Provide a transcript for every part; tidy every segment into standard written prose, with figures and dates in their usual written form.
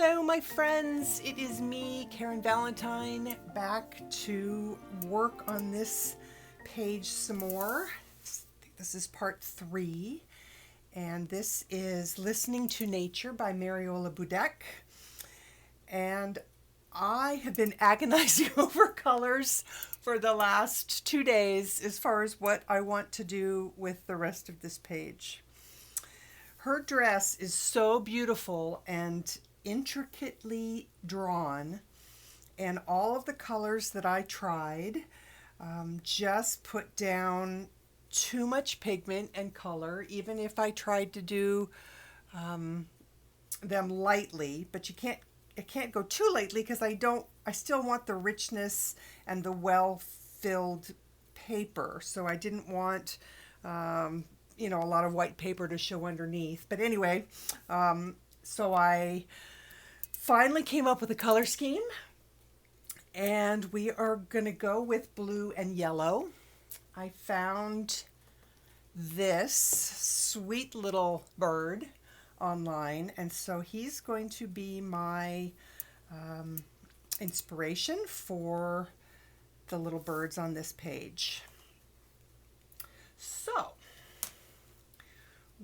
Hello, my friends. It is me, Karen Valentine, back to work on this page some more. I think this is part 3, and this is Listening to Nature by Mariola Budek. And I have been agonizing over colors for the last 2 days as far as what I want to do with the rest of this page. Her dress is so beautiful and intricately drawn, and all of the colors that I tried just put down too much pigment and color, even if I tried to do them lightly. But it can't go too lightly because I still want the richness and the well-filled paper. So I didn't want a lot of white paper to show underneath. But anyway, so I finally came up with a color scheme, and we are going to go with blue and yellow. I found this sweet little bird online, and so he's going to be my inspiration for the little birds on this page. So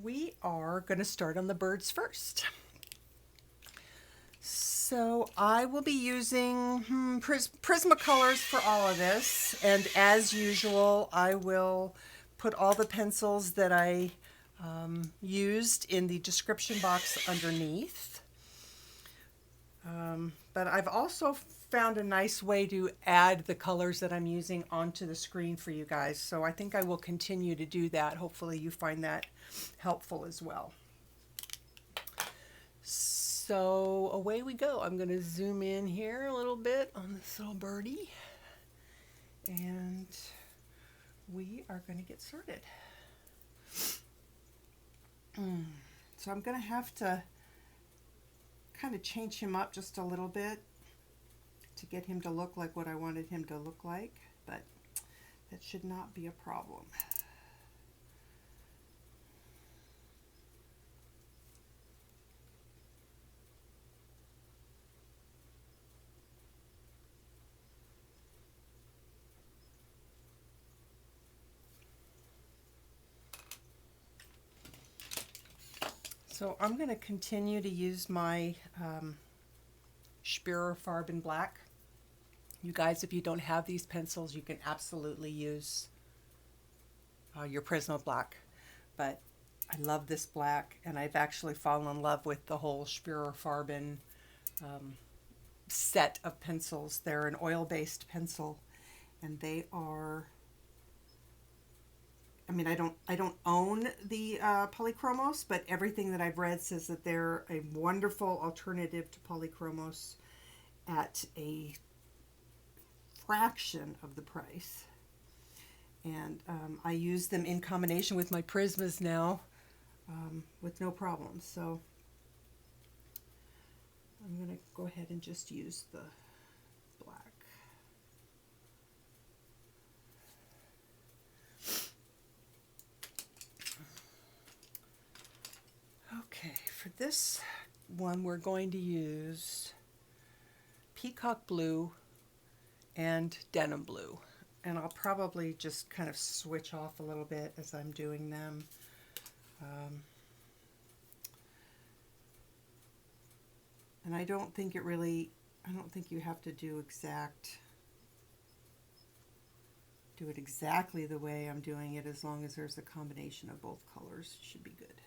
we are going to start on the birds first. So I will be using Prismacolors for all of this, and as usual I will put all the pencils that I used in the description box underneath. But I've also found a nice way to add the colors that I'm using onto the screen for you guys, so I think I will continue to do that. Hopefully you find that helpful as well. So away we go. I'm going to zoom in here a little bit on this little birdie, and we are going to get started. So I'm going to have to kind of change him up just a little bit to get him to look like what I wanted him to look like, but that should not be a problem. So I'm going to continue to use my Schpirrer Farben Black. You guys, if you don't have these pencils, you can absolutely use your Prisma Black. But I love this black, and I've actually fallen in love with the whole Schpirrer Farben set of pencils. They're an oil-based pencil, and they are... I don't own the polychromos, but everything that I've read says that they're a wonderful alternative to polychromos at a fraction of the price. And I use them in combination with my Prismas now with no problem. So I'm going to go ahead and just use the black. Okay, for this one we're going to use Peacock Blue and Denim Blue, and I'll probably just kind of switch off a little bit as I'm doing them. And I don't think you have to do it exactly the way I'm doing it, as long as there's a combination of both colors. Should be good.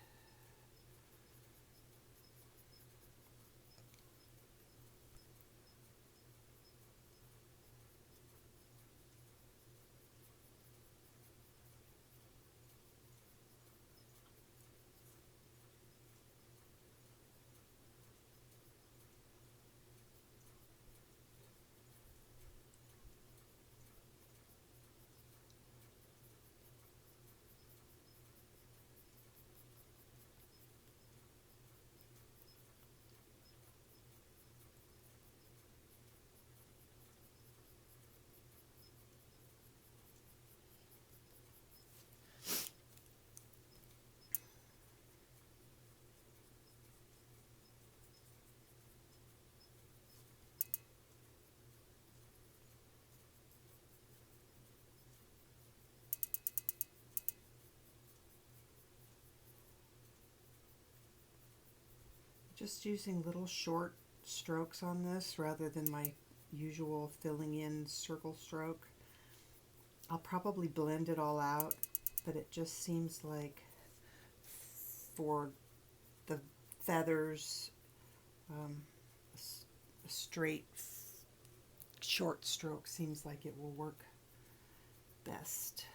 Just using little short strokes on this rather than my usual filling in circle stroke. I'll probably blend it all out, but it just seems like for the feathers, a straight short stroke seems like it will work best.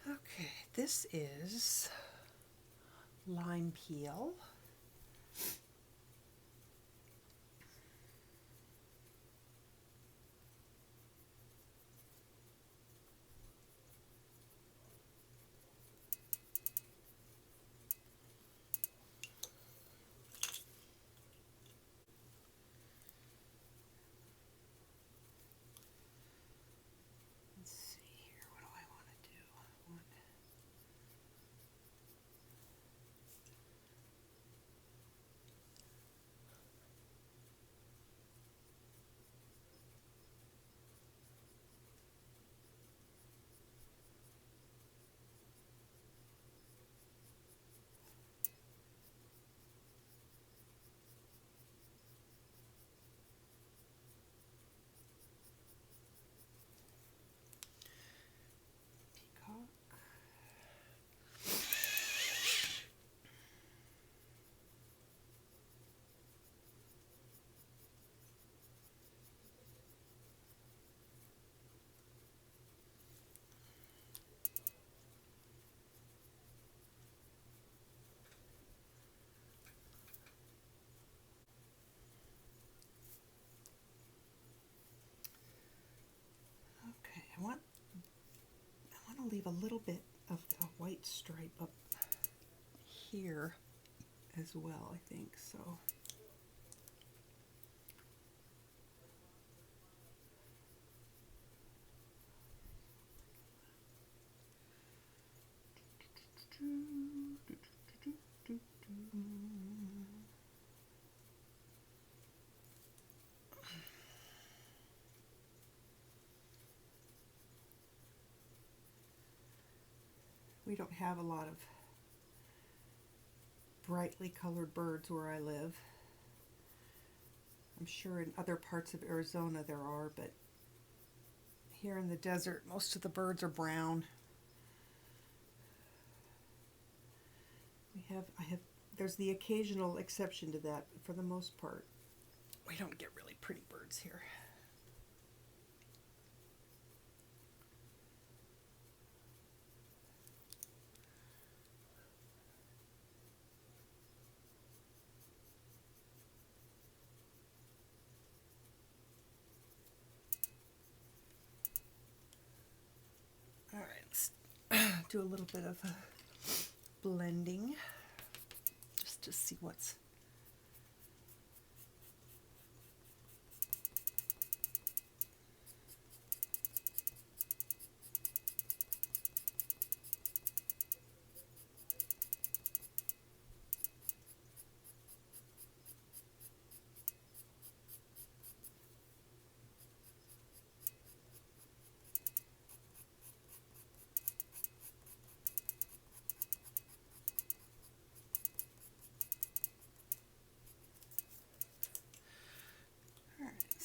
Okay, this is Limepeel. Let's see here, what do I want to do? Peacock. Okay, I want to leave a little bit of a white stripe up here as well, I think so. We don't have a lot of brightly colored birds where I live. I'm sure in other parts of Arizona there are, but here in the desert most of the birds are brown. There's the occasional exception to that, but for the most part we don't get really pretty birds here. All right, let's do a little bit of blending just to see what's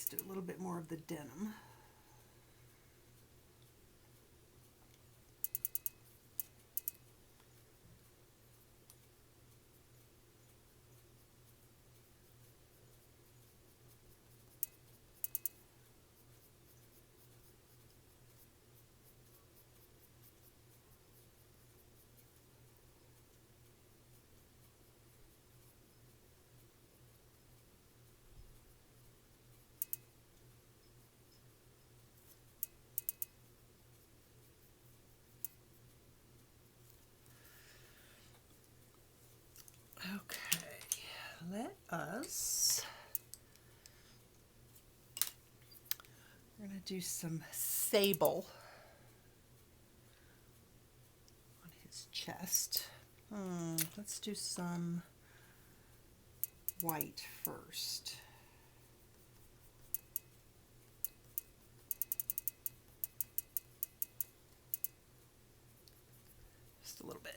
do a little bit more of the denim. colors. We're going to do some Sable on his chest. Let's do some white first. Just a little bit.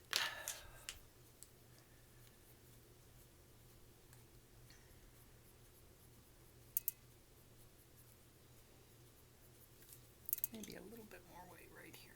Maybe a little bit more weight right here.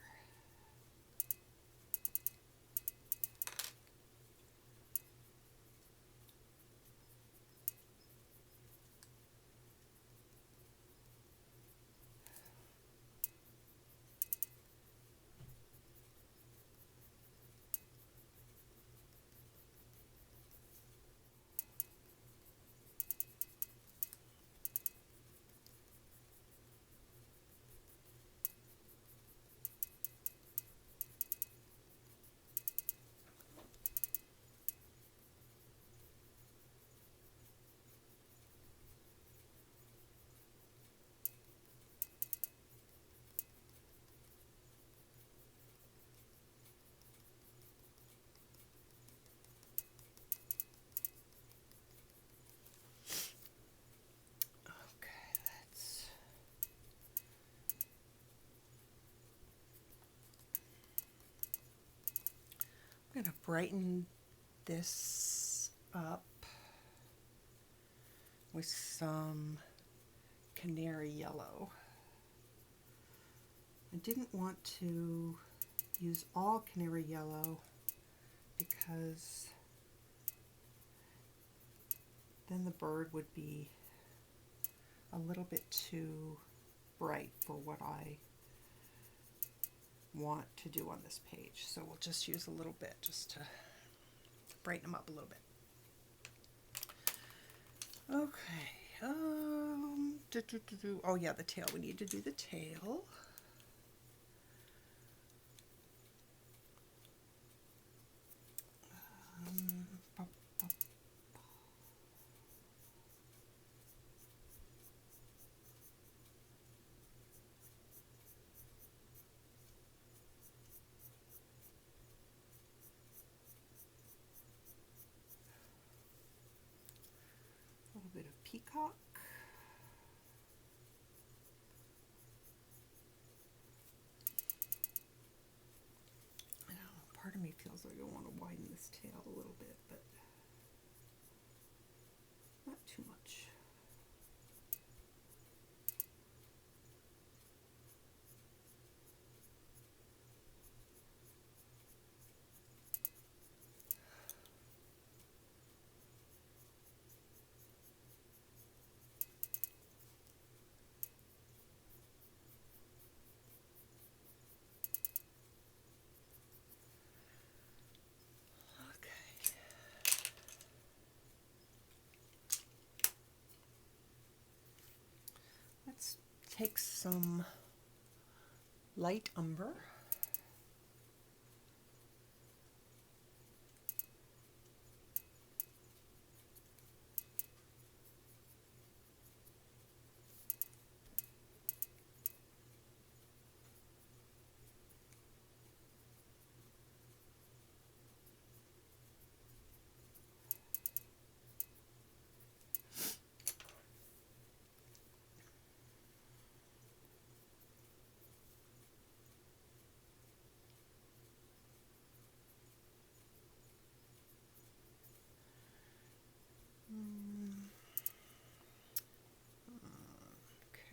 I'm going to brighten this up with some Canary Yellow. I didn't want to use all Canary Yellow because then the bird would be a little bit too bright for what I want to do on this page. So we'll just use a little bit just to brighten them up a little bit. Okay. Oh yeah, the tail. We need to do the tail. A little bit of peacock. I don't know, part of me feels like I want to widen this tail a little bit, but not too much. Let's take some Light Umber.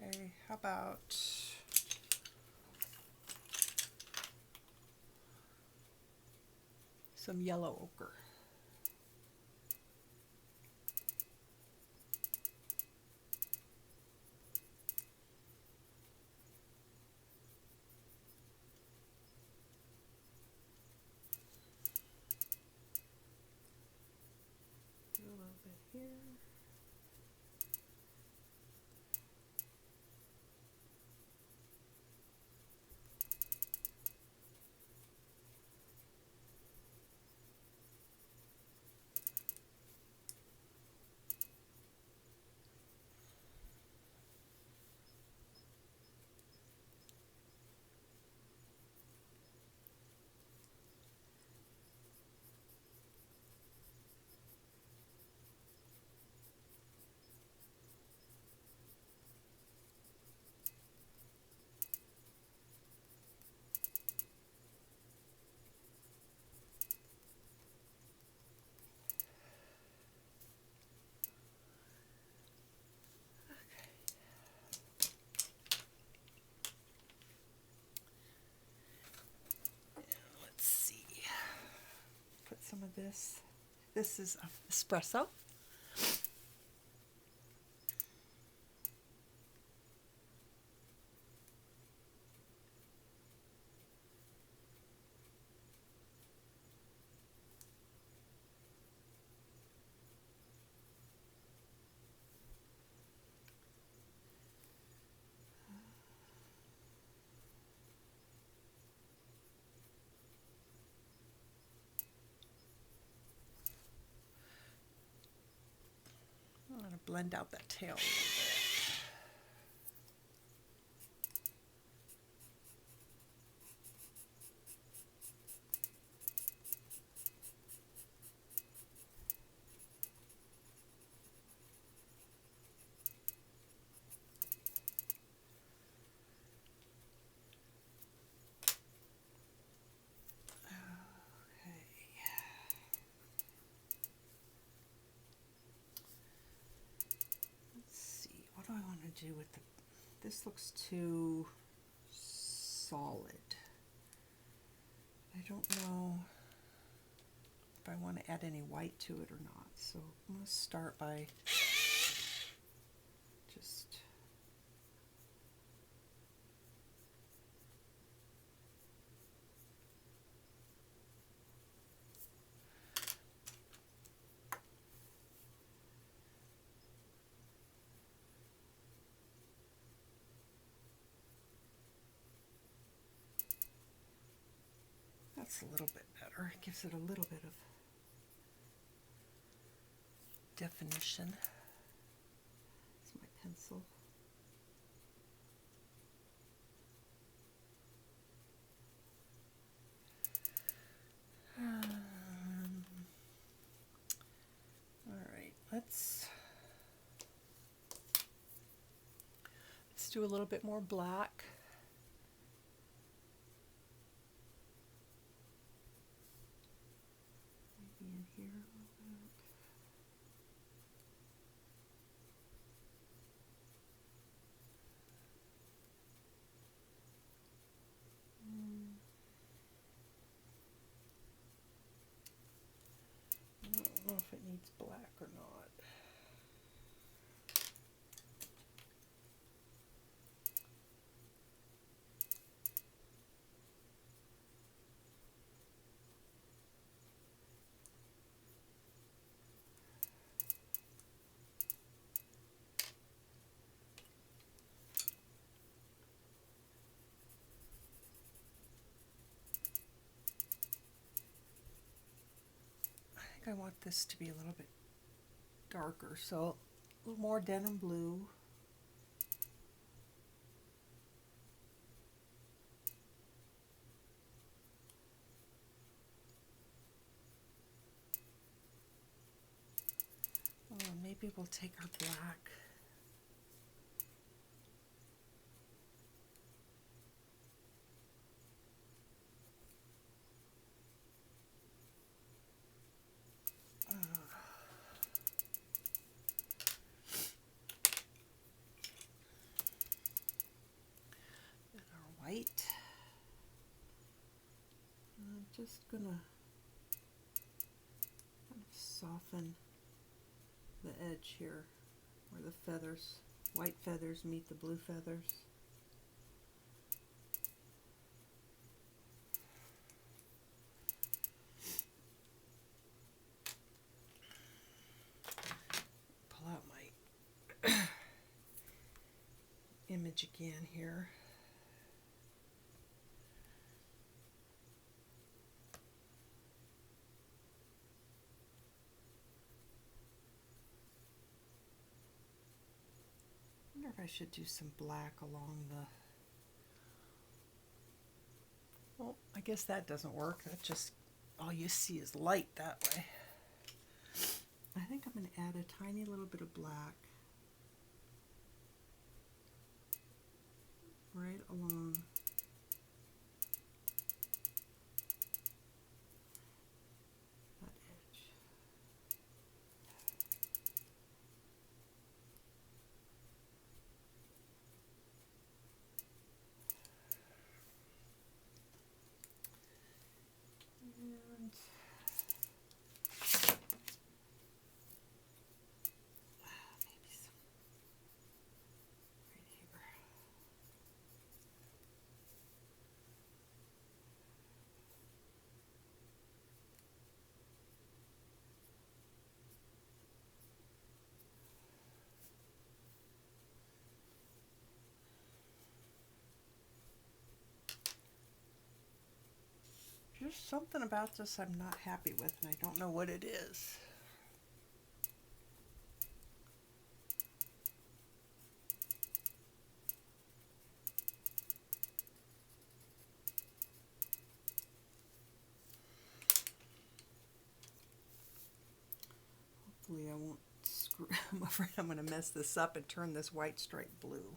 Okay, how about some Yellow Ochre? Do a little bit here. this. This is Espresso. I'm going to blend out that tail a little bit. What do I want to do with the, this looks too solid. I don't know if I want to add any white to it or not. So I'm going to start by just that's a little bit better. It gives it a little bit of definition. That's my pencil. All right, let's do a little bit more black. Maybe in here a little bit. I don't know if it needs black or not. I want this to be a little bit darker, so a little more Denim Blue. Oh, maybe we'll take our black. White. I'm just gonna kind of soften the edge here where the feathers, white feathers meet the blue feathers. Pull out my image again here. I wonder if I should do some black along the, well, I guess that doesn't work. That just, all you see is light that way. I think I'm going to add a tiny little bit of black right along that edge. And There's something about this I'm not happy with, and I don't know what it is. Hopefully I won't screw. I'm afraid I'm going to mess this up and turn this white stripe blue.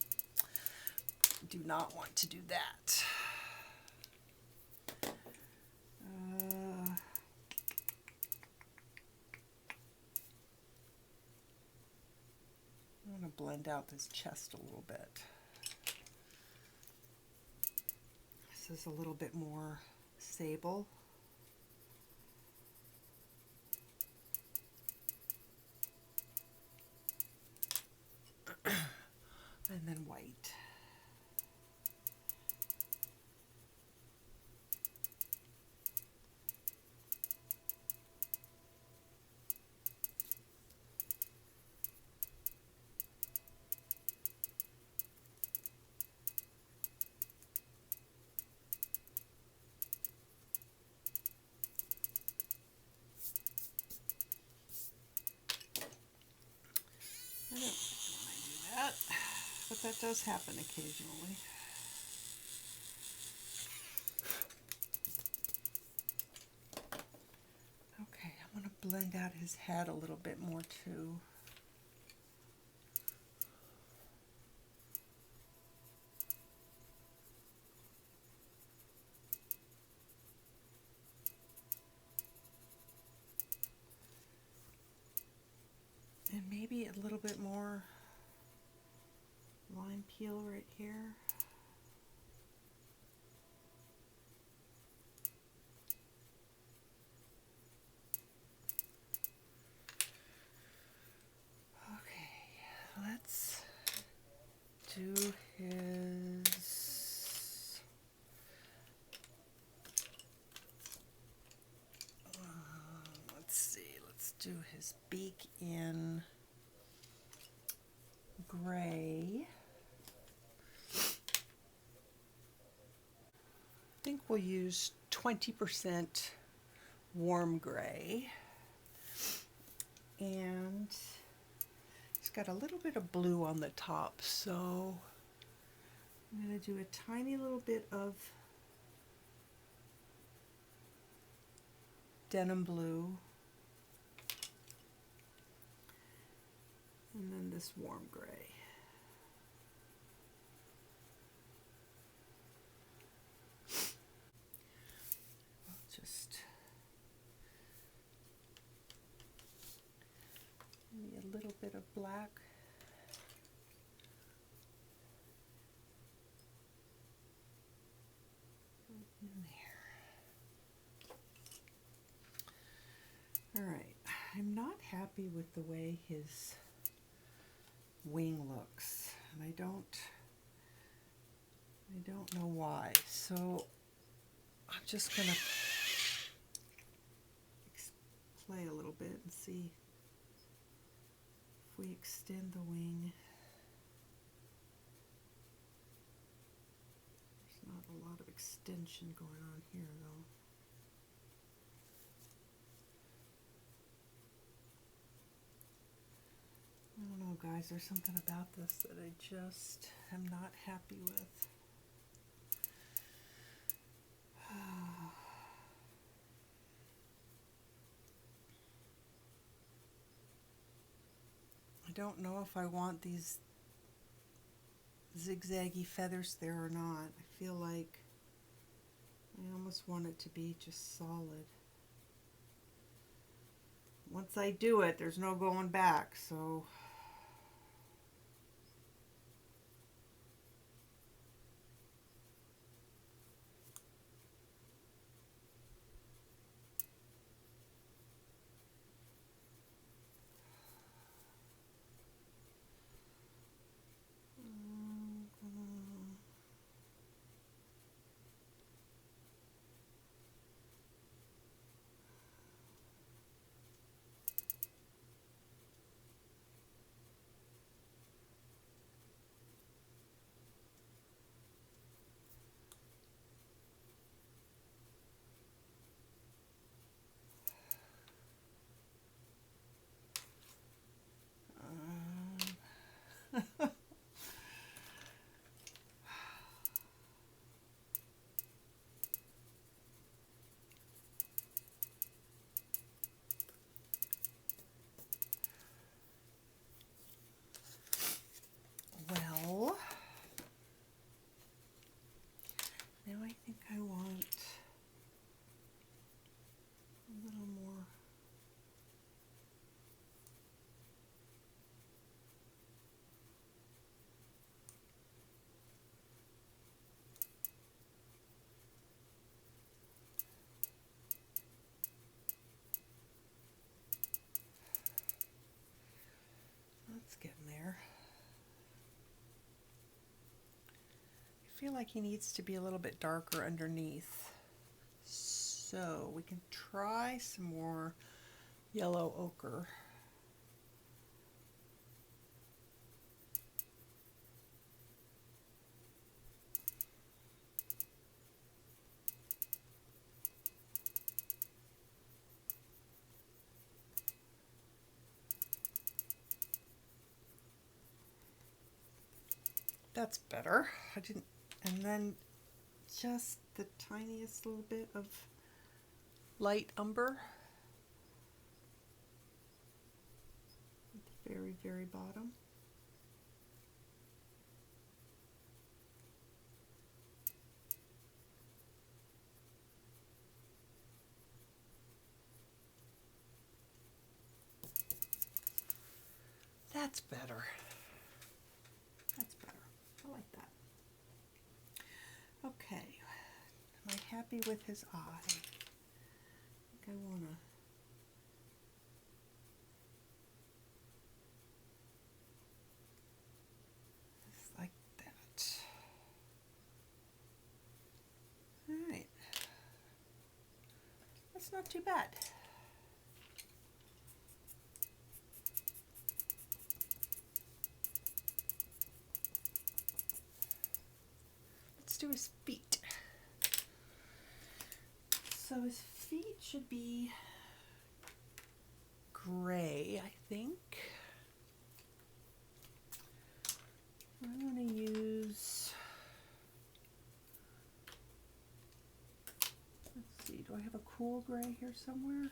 Do not want to do that. I'm going to blend out this chest a little bit. This is a little bit more sable. And then white. I don't want to do that, but that does happen occasionally. Okay, I'm going to blend out his head a little bit more too. And maybe a little bit more lime peel right here. Okay, let's do his let's see, let's do his beak in gray. I think we'll use 20% warm gray, and it's got a little bit of blue on the top, so I'm going to do a tiny little bit of Denim Blue, and then this warm gray. Just maybe a little bit of black. In there. All right, I'm not happy with the way his wing looks, and I don't know why. So I'm just gonna play a little bit and see if we extend the wing. There's not a lot of extension going on here though. I don't know, guys, there's something about this that I just am not happy with. I don't know if I want these zigzaggy feathers there or not. I feel like I almost want it to be just solid. Once I do it, there's no going back, so feel like he needs to be a little bit darker underneath. So we can try some more yellow ochre. That's better. And then just the tiniest little bit of light umber at the very, very bottom. That's better. That's better. I like that. Okay. Am I happy with his eye? I think I want to just like that. All right. That's not too bad. Let's do his feet. So his feet should be gray, I think. I'm going to use, let's see, do I have a cool gray here somewhere?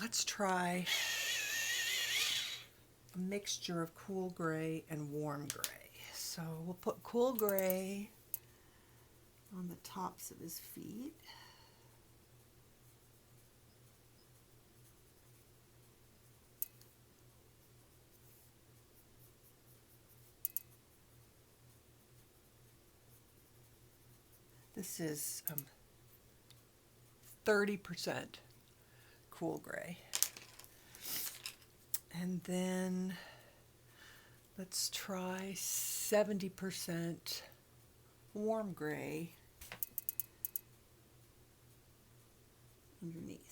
Let's try a mixture of cool gray and warm gray. So we'll put cool gray on the tops of his feet. This is 30% cool gray. And then let's try 70% warm gray underneath.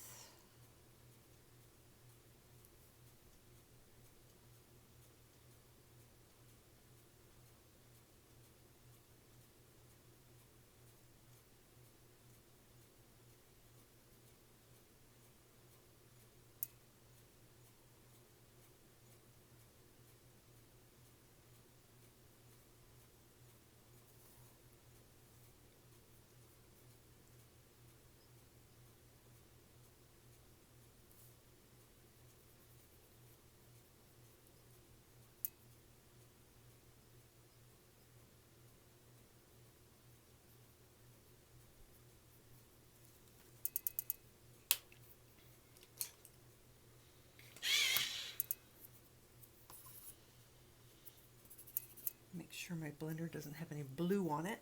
Make sure my blender doesn't have any blue on it.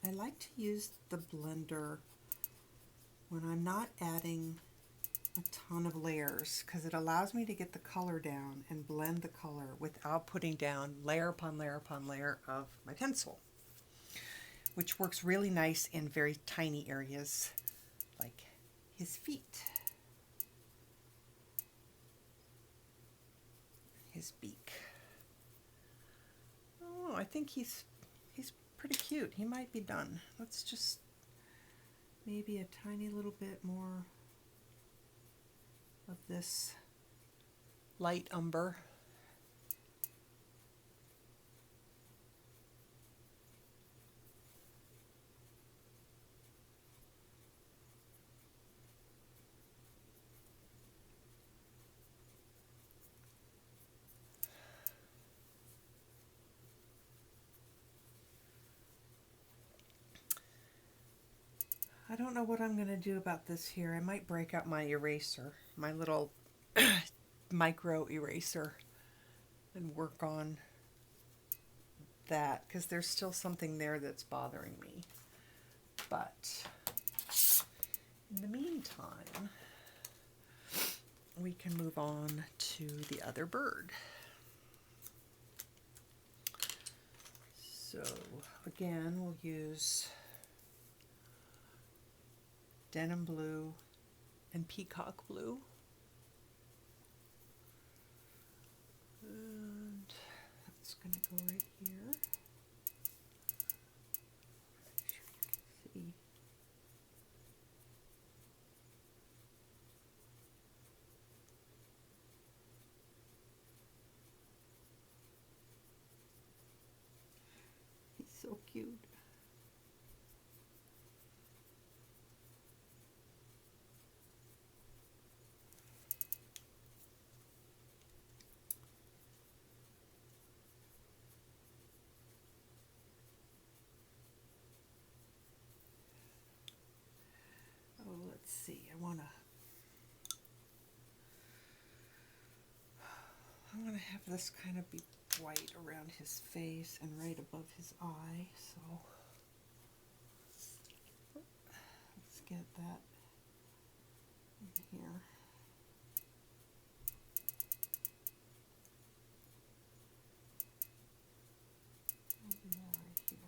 I like to use the blender when I'm not adding a ton of layers because it allows me to get the color down and blend the color without putting down layer upon layer upon layer of my pencil, which works really nice in very tiny areas like his feet. His beak. Oh, I think he's pretty cute. He might be done. Let's just maybe a tiny little bit more of this light umber. I don't know what I'm going to do about this here. I might break out my eraser, my little micro eraser, and work on that because there's still something there that's bothering me. But in the meantime, we can move on to the other bird. So again, we'll use Denim Blue and Peacock Blue. And that's going to go right here. See. He's so cute. Let's see, I want to have this kind of be white around his face and right above his eye, so let's get that in here. Maybe more right here.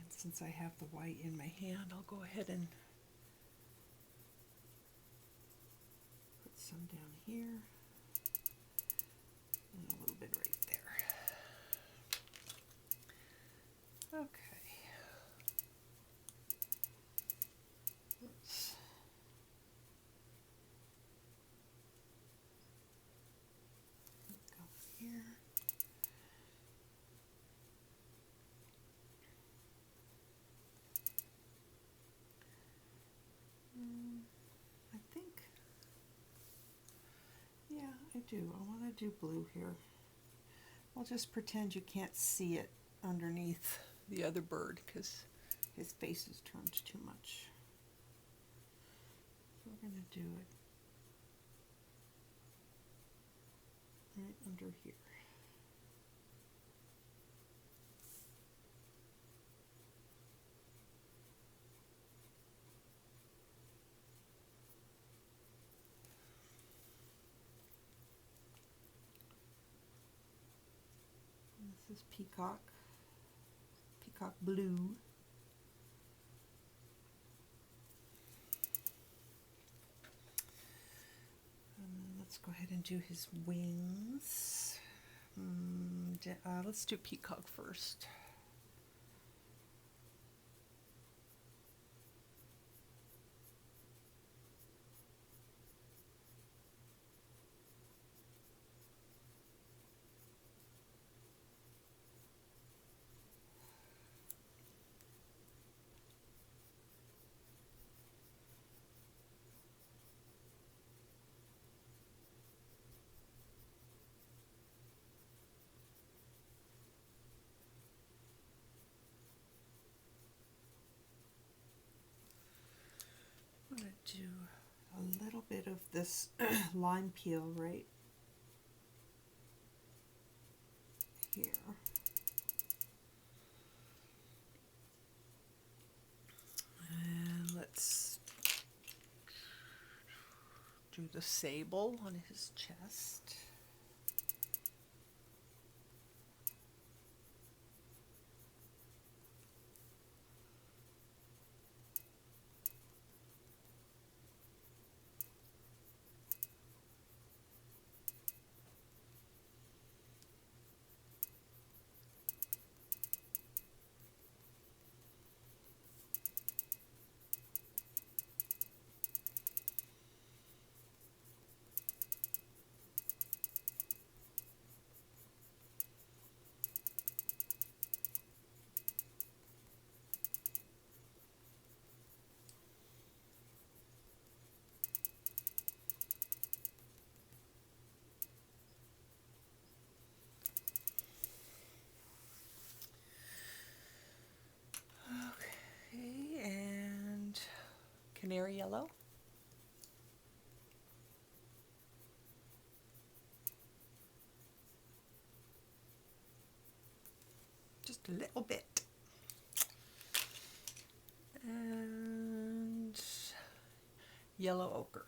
Since I have the white in my hand, I'll go ahead and put some down here and a little bit right there. Okay. Let's go here. I think, yeah, I do. I want to do blue here. I'll just pretend you can't see it underneath the other bird because his face is turned too much. So we're going to do it right under here. This is Peacock Blue. And then let's go ahead and do his wings. Let's do Peacock first. I'm going to do a little bit of this Limepeel right here. And let's do the Sable on his chest. Canary Yellow. Yellow Ochre.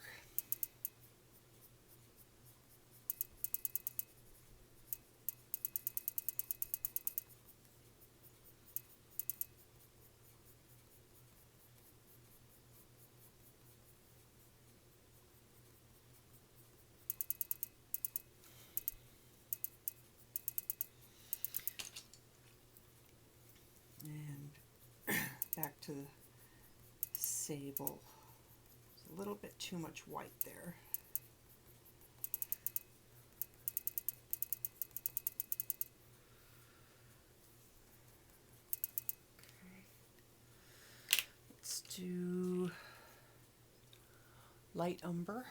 And back to the Sable. There's a little bit too much white there. Okay. Let's do Light Umber.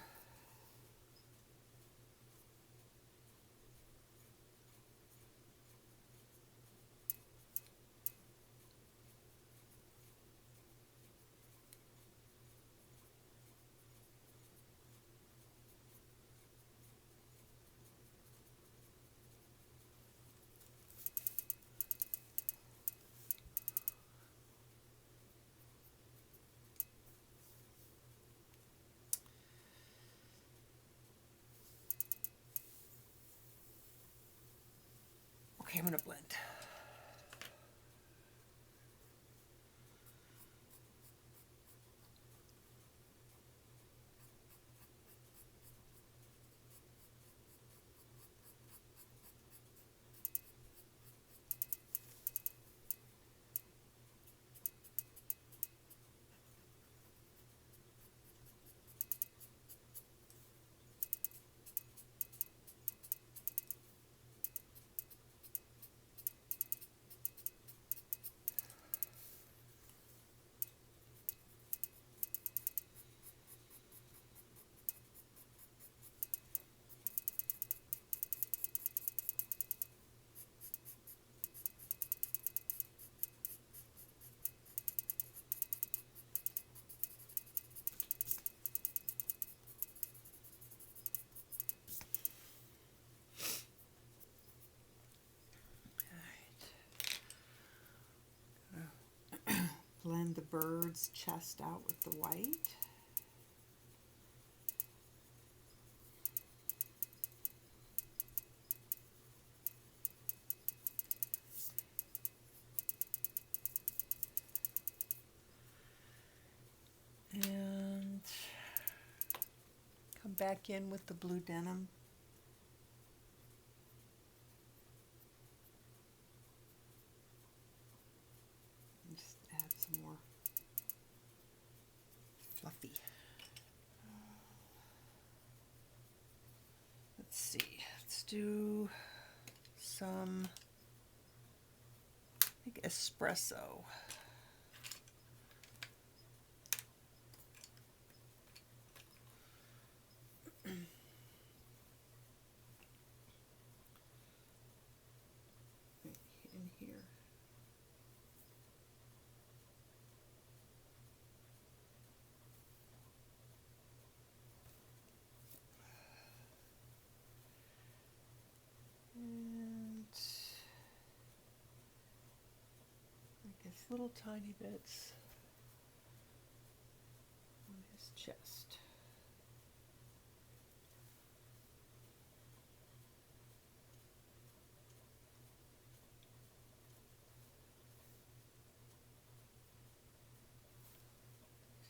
Okay, I'm going to blend. Blend the bird's chest out with the white. And come back in with the blue denim. Just add some more fluffy. Let's see, let's do some, I think, espresso. In here. And I guess little tiny bits on his chest.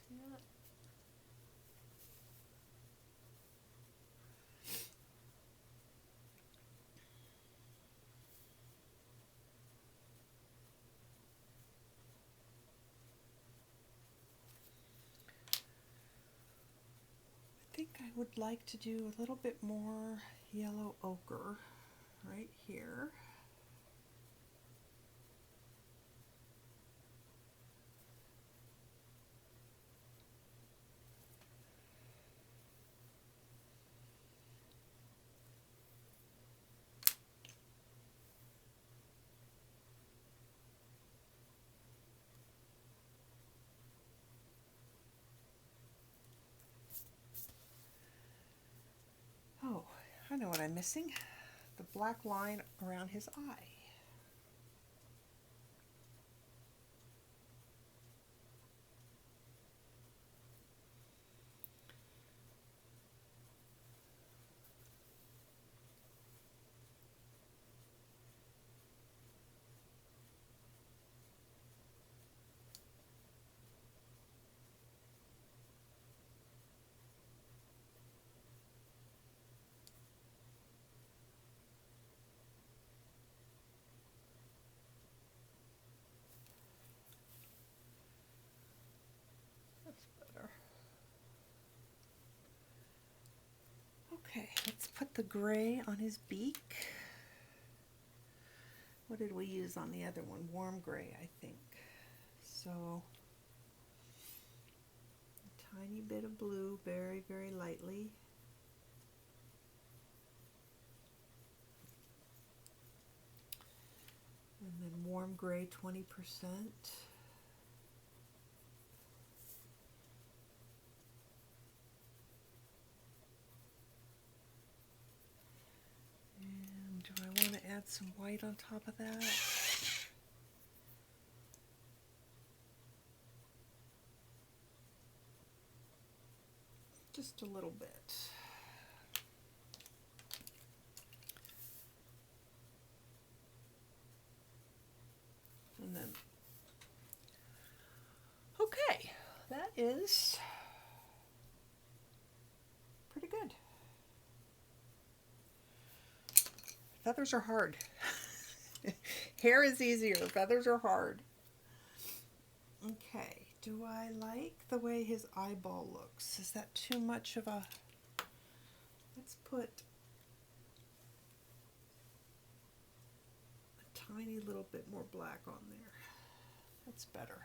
See that? I think I would like to do a little bit more yellow ochre right here. Oh, I know what I'm missing. The black line around his eye. put the gray on his beak. What did we use on the other one? Warm gray, I think. So a tiny bit of blue, very, very lightly. And then warm gray, 20%. And do I want to add some white on top of that? Just a little bit. And then, okay, that is pretty good. Feathers are hard. Hair is easier, feathers are hard. Okay, do I like the way his eyeball looks? Is that too much of a, let's put a tiny little bit more black on there. That's better.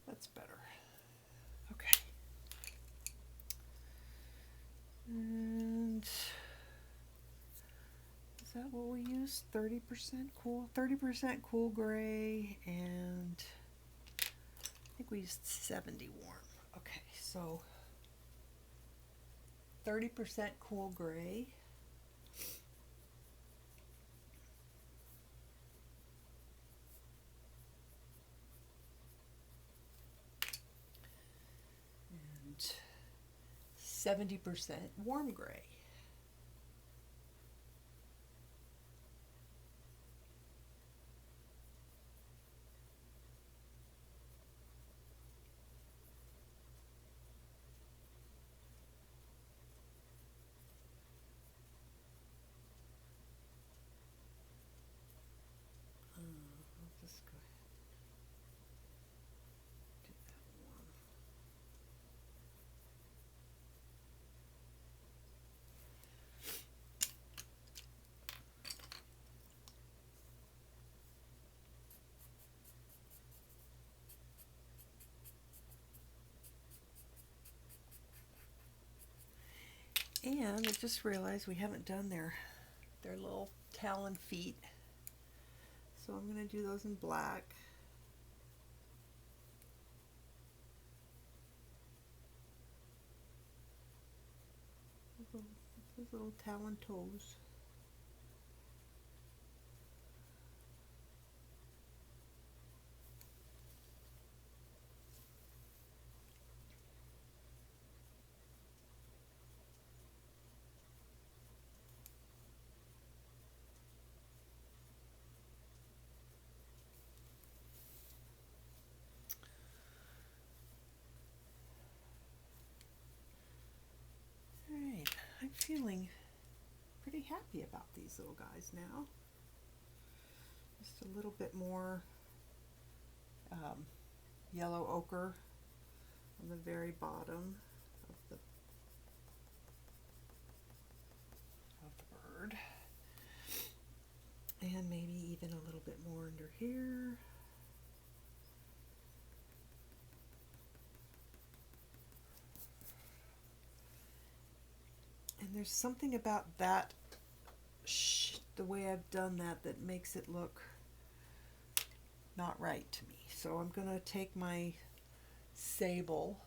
That's better. Okay. And is that what we use? 30% cool, 30% cool gray, and I think we used 70 warm. Okay, so 30% cool gray. And 70% warm gray. Just go ahead and do that one. And I just realized we haven't done their little talon feet. So I'm going to do those in black. Those little talon toes. I'm feeling pretty happy about these little guys now. Just a little bit more yellow ochre on the very bottom of the bird. And maybe even a little bit more under here. And there's something about that, the way I've done that makes it look not right to me. So I'm going to take my Sable.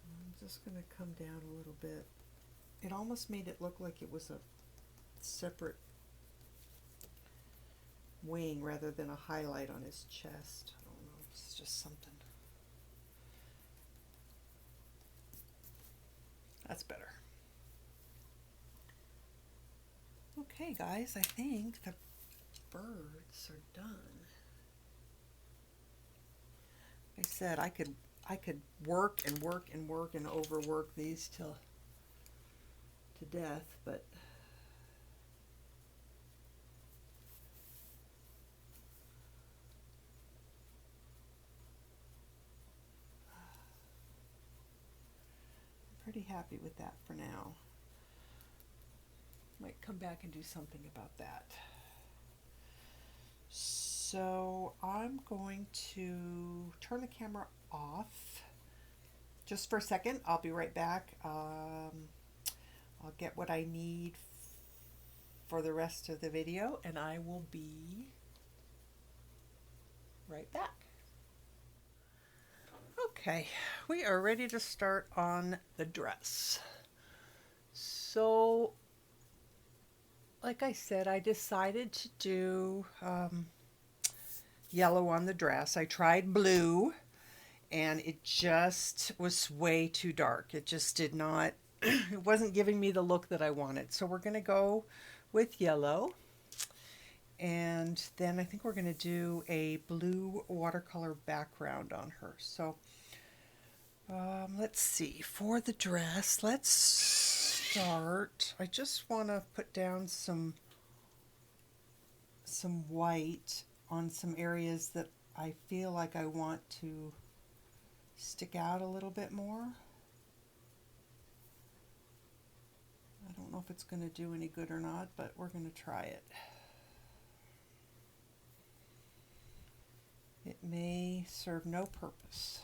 I'm just going to come down a little bit. It almost made it look like it was a separate wing rather than a highlight on his chest. I don't know, it's just something. That's better. Okay, guys, I think the birds are done. Like I said, I could work and work and work and overwork these till to death, but happy with that for now. Might come back and do something about that. So I'm going to turn the camera off just for a second. I'll be right back. I'll get what I need for the rest of the video, and I will be right back. Okay, we are ready to start on the dress. So, like I said, I decided to do yellow on the dress. I tried blue, and it just was way too dark. It just did not, it wasn't giving me the look that I wanted. So we're going to go with yellow. And then I think we're going to do a blue watercolor background on her. So let's see, for the dress, let's start. I just want to put down some white on some areas that I feel like I want to stick out a little bit more. I don't know if it's going to do any good or not, but we're going to try it. It may serve no purpose,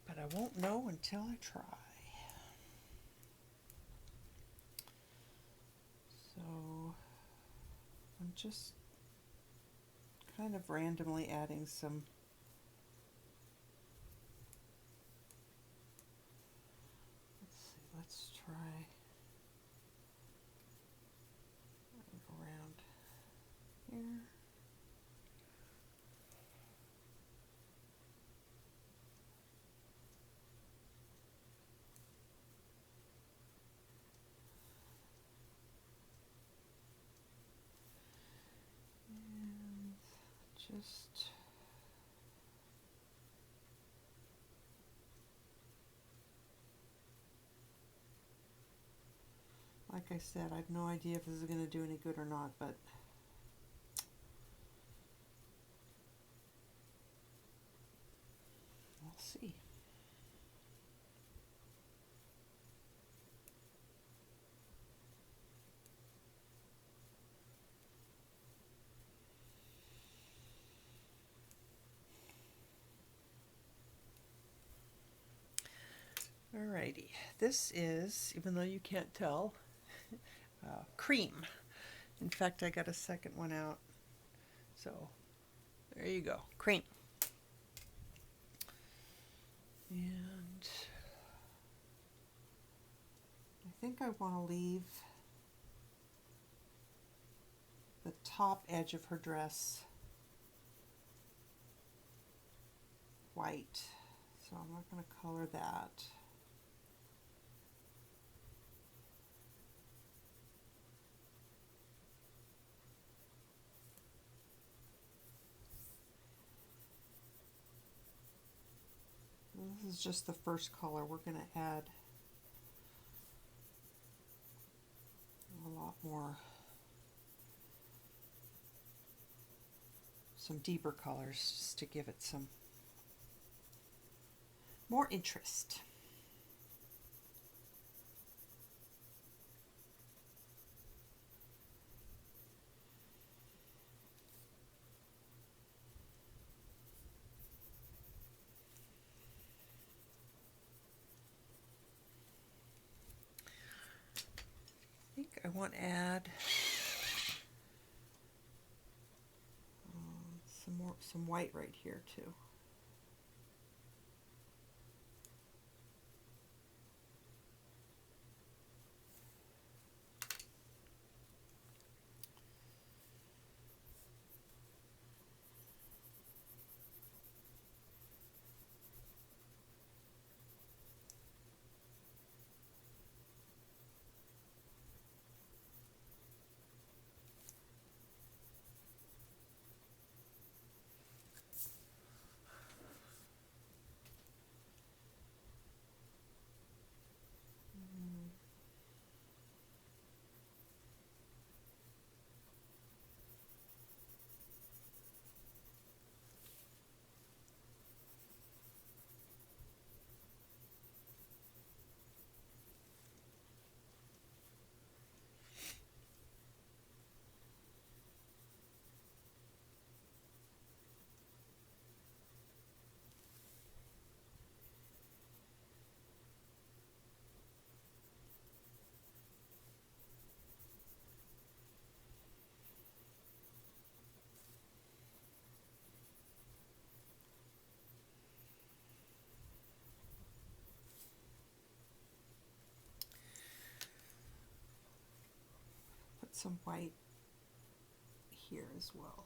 but I won't know until I try. So I'm just kind of randomly adding some let's try around here. Just like I said, I have no idea if this is going to do any good or not, but we'll see. Alrighty, this is, even though you can't tell, cream. In fact, I got a second one out. So there you go, cream. And I think I want to leave the top edge of her dress white. So I'm not going to color that. This is just the first color. We're going to add a lot more, some deeper colors just to give it some more interest. I think I want to add some white right here too. some white here as well.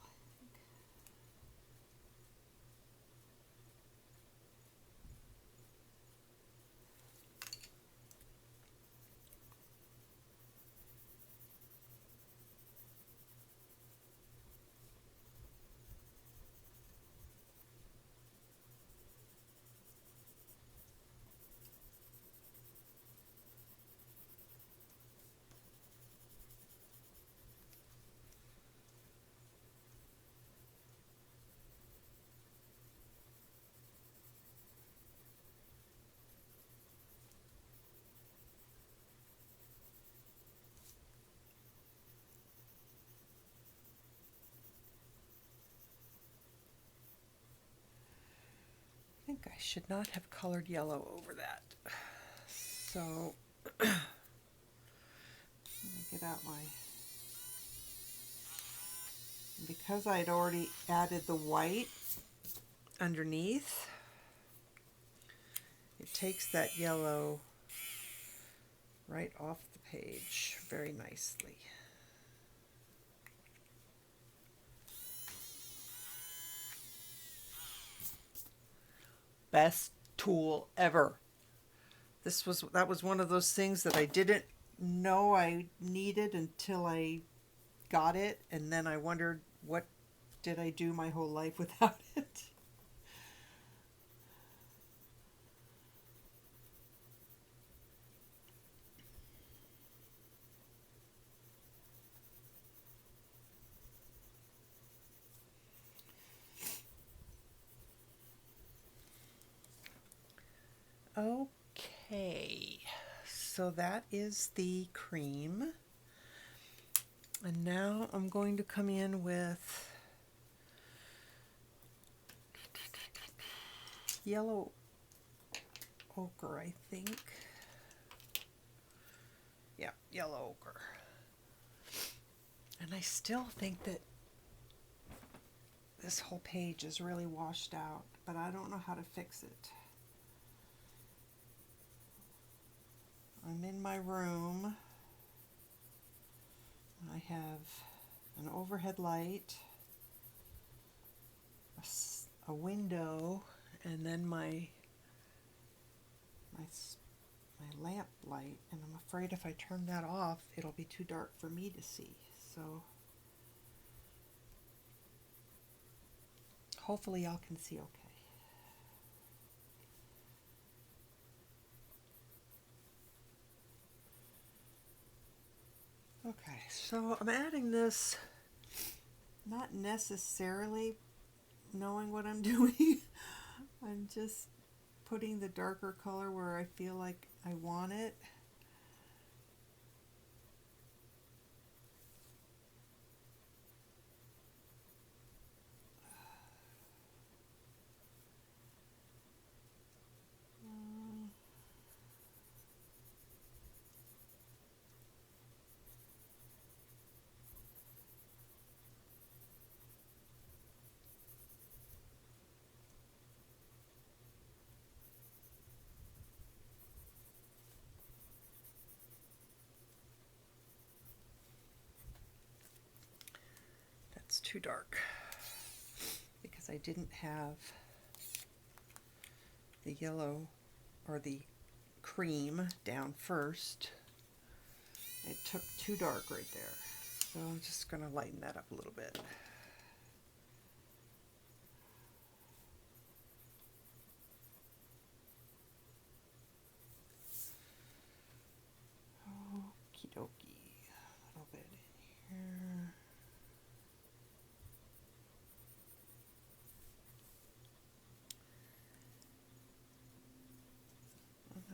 I think I should not have colored yellow over that. So let me get out my, because I'd already added the white underneath, it takes that yellow right off the page very nicely. Best tool ever. That was one of those things that I didn't know I needed until I got it, and then I wondered, what did I do my whole life without it? Okay, so that is the cream. And now I'm going to come in with Yellow Ochre, I think. Yeah, Yellow Ochre. And I still think that this whole page is really washed out, but I don't know how to fix it. I'm in my room. I have an overhead light, a window, and then my lamp light, and I'm afraid if I turn that off, it'll be too dark for me to see. So hopefully y'all can see okay. Okay, so I'm adding this, not necessarily knowing what I'm doing. I'm just putting the darker color where I feel like I want it. That's too dark because I didn't have the yellow or the cream down first. It took too dark right there. So I'm just going to lighten that up a little bit. Okie dokie. A little bit in here.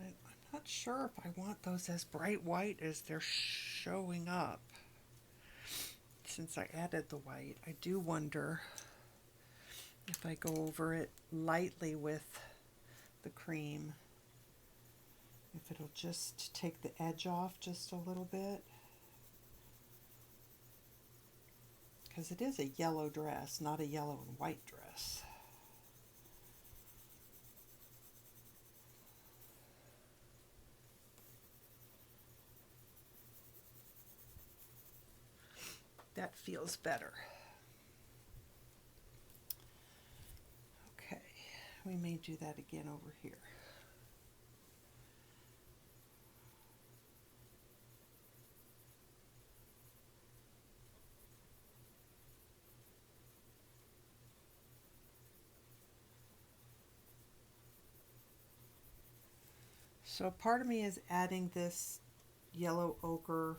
I'm not sure if I want those as bright white as they're showing up. Since I added the white, I do wonder if I go over it lightly with the cream, if it'll just take the edge off just a little bit. Because it is a yellow dress, not a yellow and white dress. that feels better. Okay, we may do that again over here. So part of me is adding this yellow ochre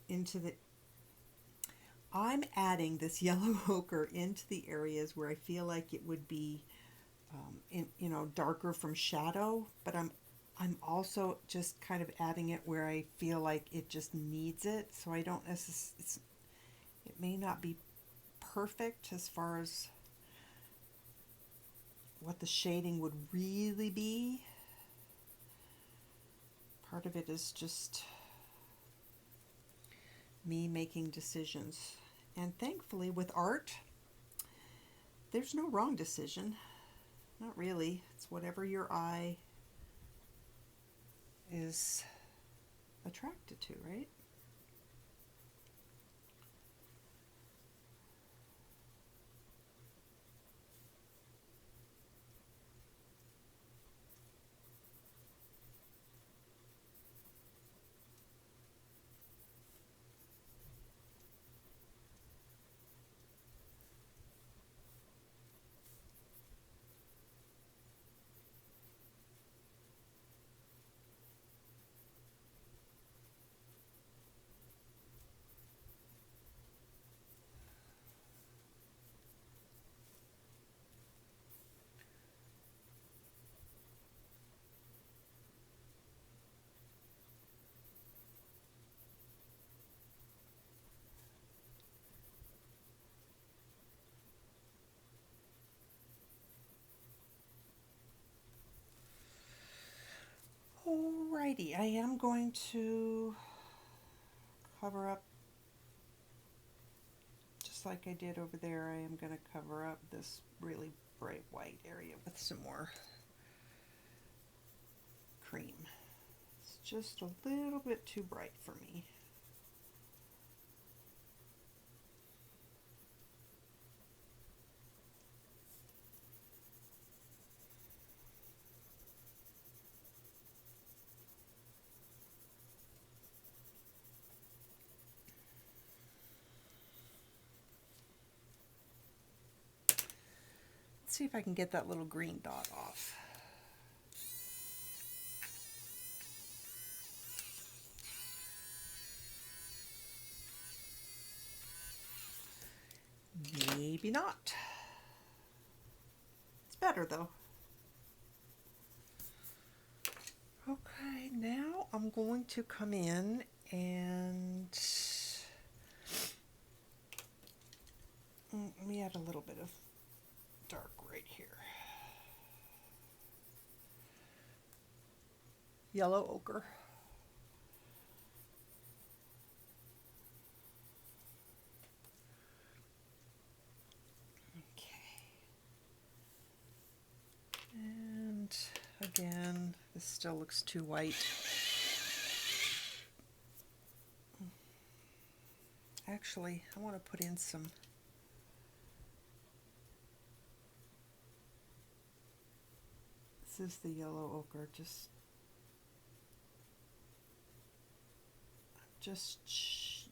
into the, I'm adding this yellow ochre into the areas where I feel like it would be, darker from shadow, but I'm also just kind of adding it where I feel like it just needs it. So I don't necessarily, it may not be perfect as far as what the shading would really be. Part of it is just me making decisions. And thankfully with art, there's no wrong decision. Not really. It's whatever your eye is attracted to, right? Alrighty, I am going to cover up, just like I did over there, I am going to cover up this really bright white area with some more cream. It's just a little bit too bright for me. See if I can get that little green dot off. Maybe not. It's better though. Okay, now I'm going to come in and let me add a little bit of dark right here. Yellow ochre. Okay. And again, this still looks too white. Actually, I want to put in some This is the yellow ochre, just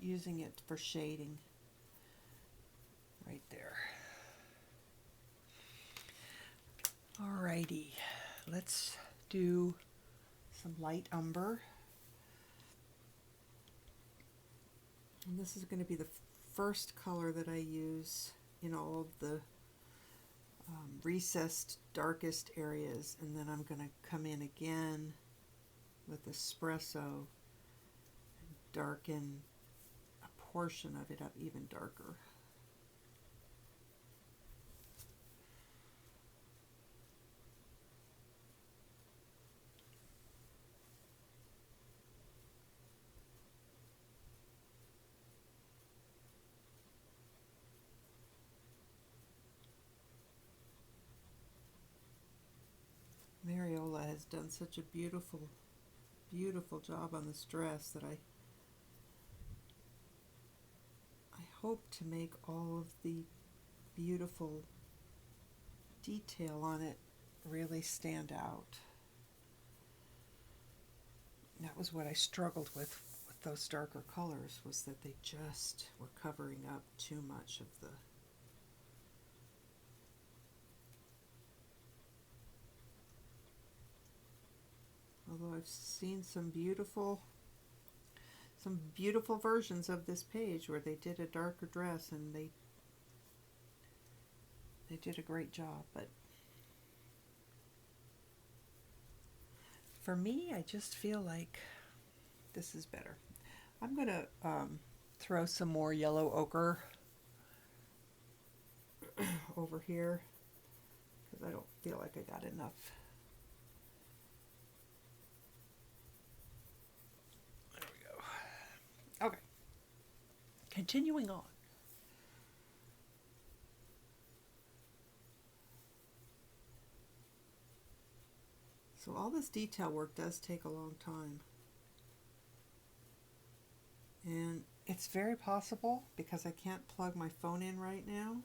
using it for shading right there. Alrighty, let's do some light umber. And this is going to be the first color that I use in all of the recessed darkest areas, and then I'm going to come in again with Espresso and darken a portion of it up even darker. Mariola has done such a beautiful, beautiful job on this dress that hope to make all of the beautiful detail on it really stand out. That was what I struggled with those darker colors, was that they just were covering up too much of the although I've seen some beautiful versions of this page where they did a darker dress and they did a great job, but for me, I just feel like this is better. I'm going to throw some more yellow ochre over here because I don't feel like I got enough. There we go. Okay. Continuing on. So all this detail work does take a long time. And it's very possible, because I can't plug my phone in right now,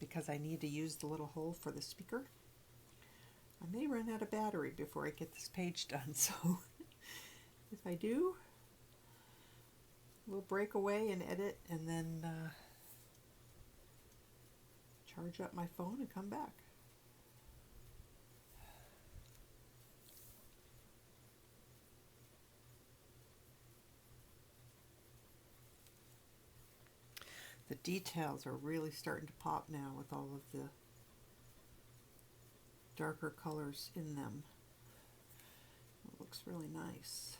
because I need to use the little hole for the speaker, I may run out of battery before I get this page done. So if I do, we'll break away and edit and then charge up my phone and come back. The details are really starting to pop now with all of the darker colors in them. It looks really nice.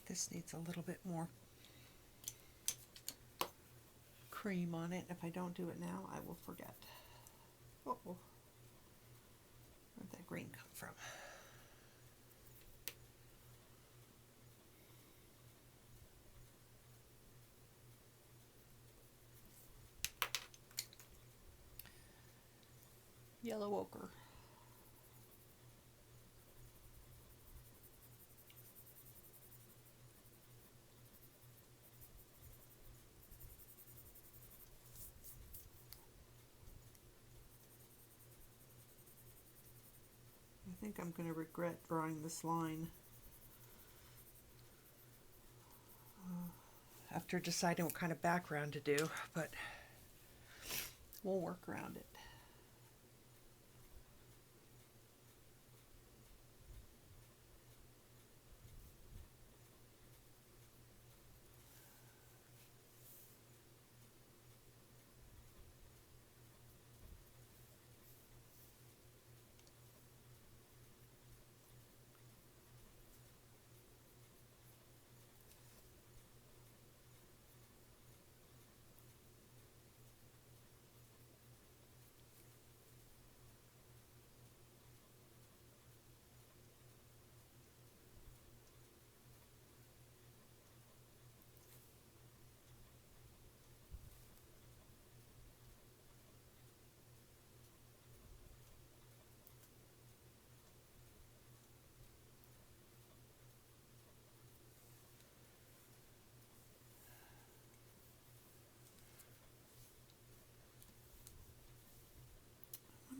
This needs a little bit more cream on it. If I don't do it now, I will forget. Oh, where'd that green come from? Yellow ochre. I think I'm going to regret drawing this line after deciding what kind of background to do, but we'll work around it.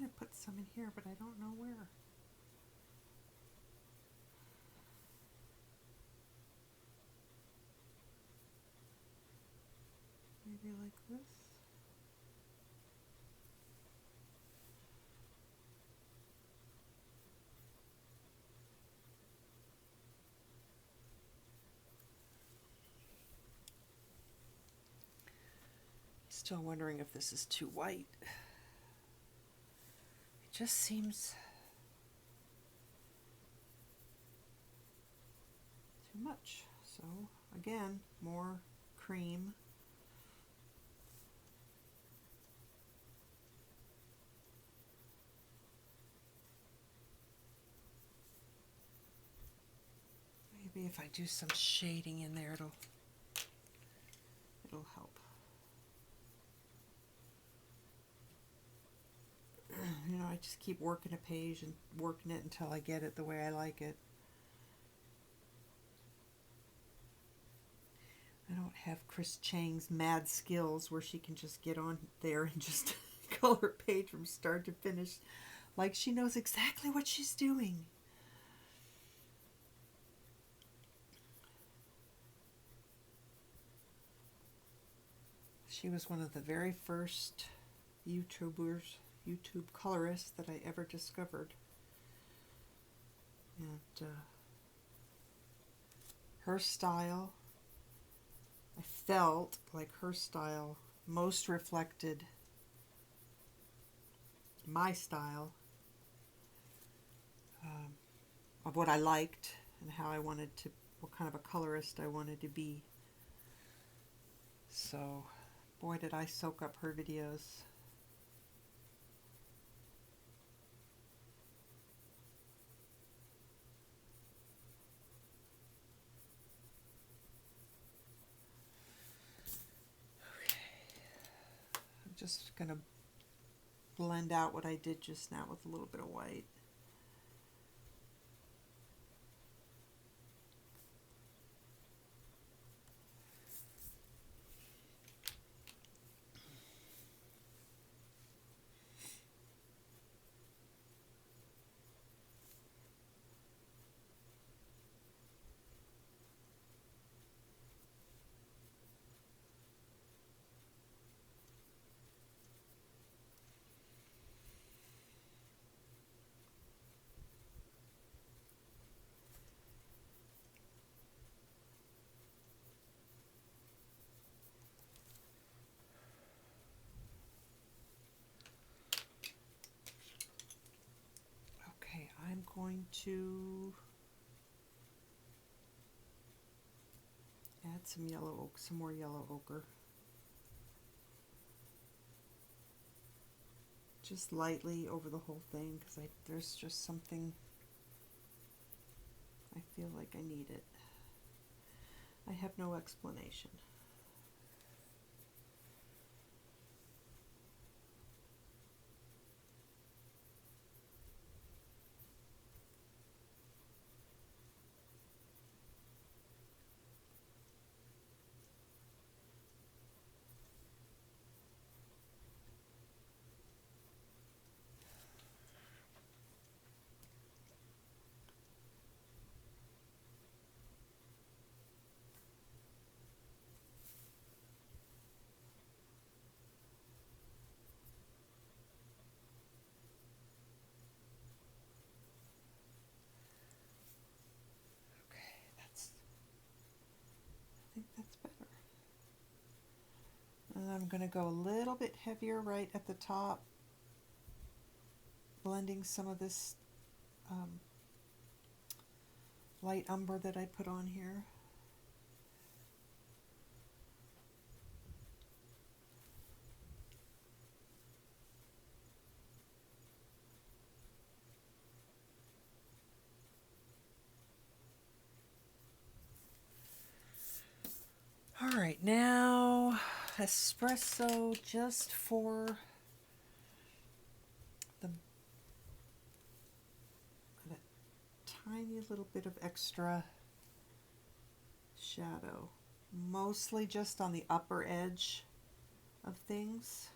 I put some in here, but I don't know where. Maybe like this. Still wondering if this is too white. It just seems too much. So again, more cream. Maybe if I do some shading in there, it'll help. You know, I just keep working a page and working it until I get it the way I like it. I don't have Chris Chang's mad skills where she can just get on there and just color a page from start to finish like she knows exactly what she's doing. She was one of the very first YouTube colorists that I ever discovered. And her style, I felt like her style most reflected my style of what I liked and how I wanted to, what kind of a colorist I wanted to be. So, boy, did I soak up her videos. Just going to blend out what I did just now with a little bit of white. I'm going to add some more yellow ochre. Just lightly over the whole thing because there's just something I feel like I need it. I have no explanation. I think that's better. And I'm going to go a little bit heavier right at the top, blending some of this light umber that I put on here. All right, now espresso just for the tiny little bit of extra shadow, mostly just on the upper edge of things.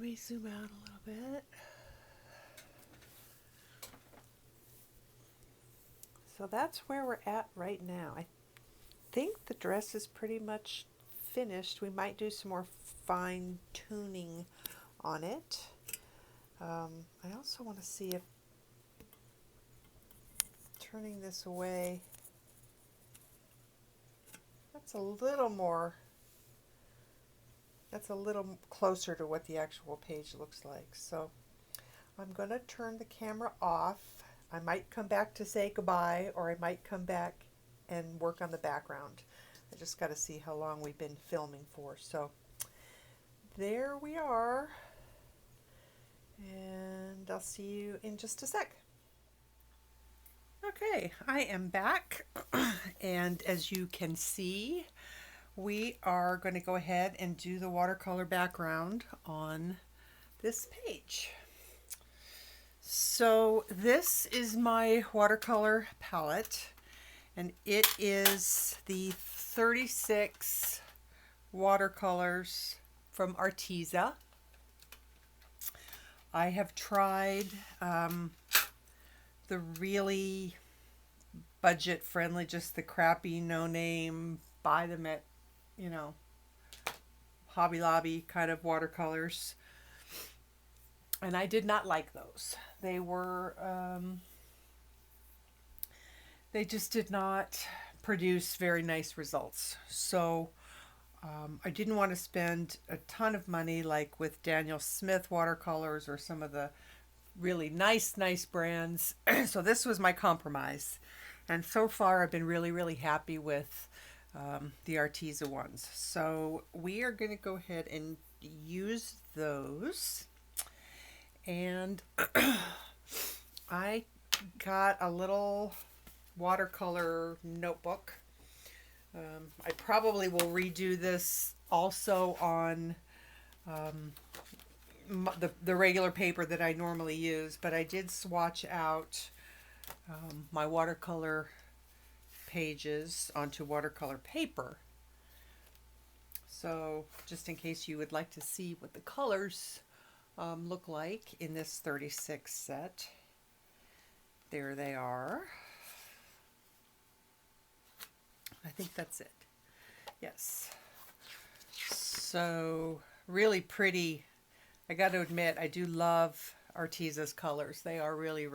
me zoom out a little bit. So that's where we're at right now. I think the dress is pretty much finished. We might do some more fine tuning on it. I also want to see if turning this away, that's a little closer to what the actual page looks like. So I'm going to turn the camera off. I might come back to say goodbye, or I might come back and work on the background. I just got to see how long we've been filming for. So there we are, and I'll see you in just a sec. Okay, I am back, and as you can see, we are going to go ahead and do the watercolor background on this page. So this is my watercolor palette, and it is the 36 watercolors from Arteza. I have tried the really budget friendly, just the crappy no name, buy them at, you know, Hobby Lobby kind of watercolors, and I did not like those. They were they just did not produce very nice results. So I didn't want to spend a ton of money like with Daniel Smith watercolors or some of the really nice brands. So this was my compromise, and so far I've been really happy with the Arteza ones. So we are going to go ahead and use those, and I got a little watercolor notebook. I probably will redo this also on the regular paper that I normally use, but I did swatch out my watercolor pages onto watercolor paper. So just in case you would like to see what the colors look like in this 36 set, there they are. I think that's it. Yes. So really pretty. I got to admit, I do love Arteza's colors. They are really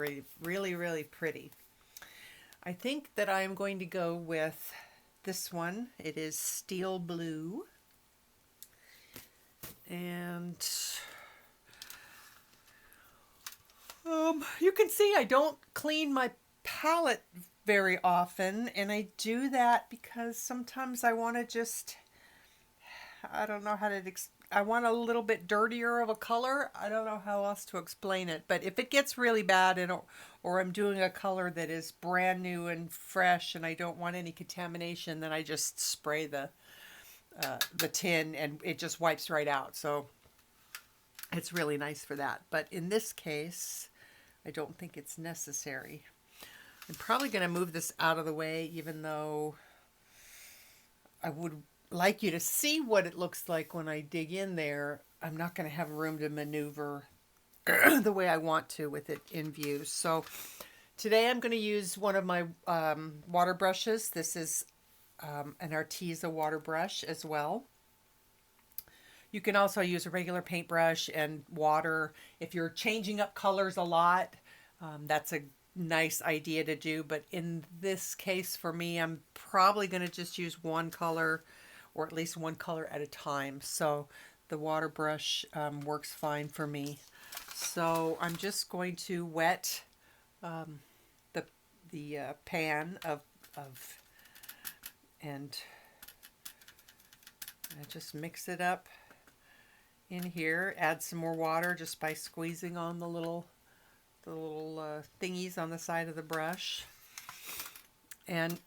pretty. I think that I am going to go with this one. It is Steel Blue. And you can see I don't clean my palette very often, and I do that because sometimes I want to just, I don't know how to I want a little bit dirtier of a color. I don't know how else to explain it, but if it gets really bad, and or I'm doing a color that is brand new and fresh and I don't want any contamination, then I just spray the tin and it just wipes right out. So it's really nice for that. But in this case, I don't think it's necessary. I'm probably going to move this out of the way, even though I would like you to see what it looks like when I dig in there. I'm not going to have room to maneuver the way I want to with it in view. So today I'm going to use one of my water brushes. This is an Arteza water brush as well. You can also use a regular paintbrush and water. If you're changing up colors a lot, that's a nice idea to do. But in this case for me, I'm probably going to just use one color, or at least one color at a time. So the water brush works fine for me. So I'm just going to wet the pan and just mix it up in here. Add some more water just by squeezing on the little thingies on the side of the brush. And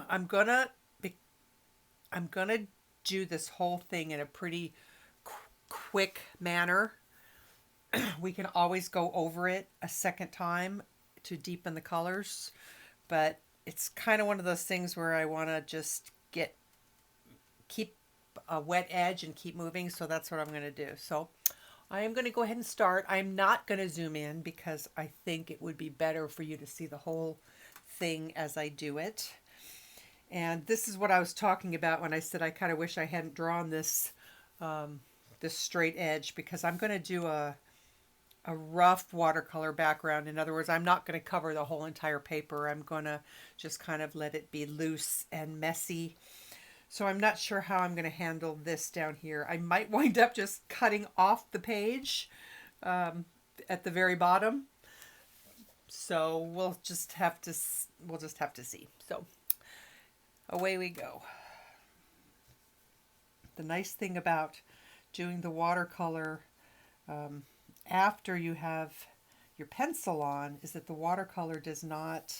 I'm gonna do this whole thing in a pretty quick manner. We can always go over it a second time to deepen the colors, but it's kind of one of those things where I want to just keep a wet edge and keep moving. So that's what I'm going to do. So I am going to go ahead and start. I'm not going to zoom in because I think it would be better for you to see the whole thing as I do it. And this is what I was talking about when I said I kind of wish I hadn't drawn this this straight edge, because I'm going to do a rough watercolor background. In other words, I'm not going to cover the whole entire paper. I'm going to just kind of let it be loose and messy. So I'm not sure how I'm going to handle this down here. I might wind up just cutting off the page at the very bottom. So we'll just have to see. So away we go. The nice thing about doing the watercolor after you have your pencil on is that the watercolor does not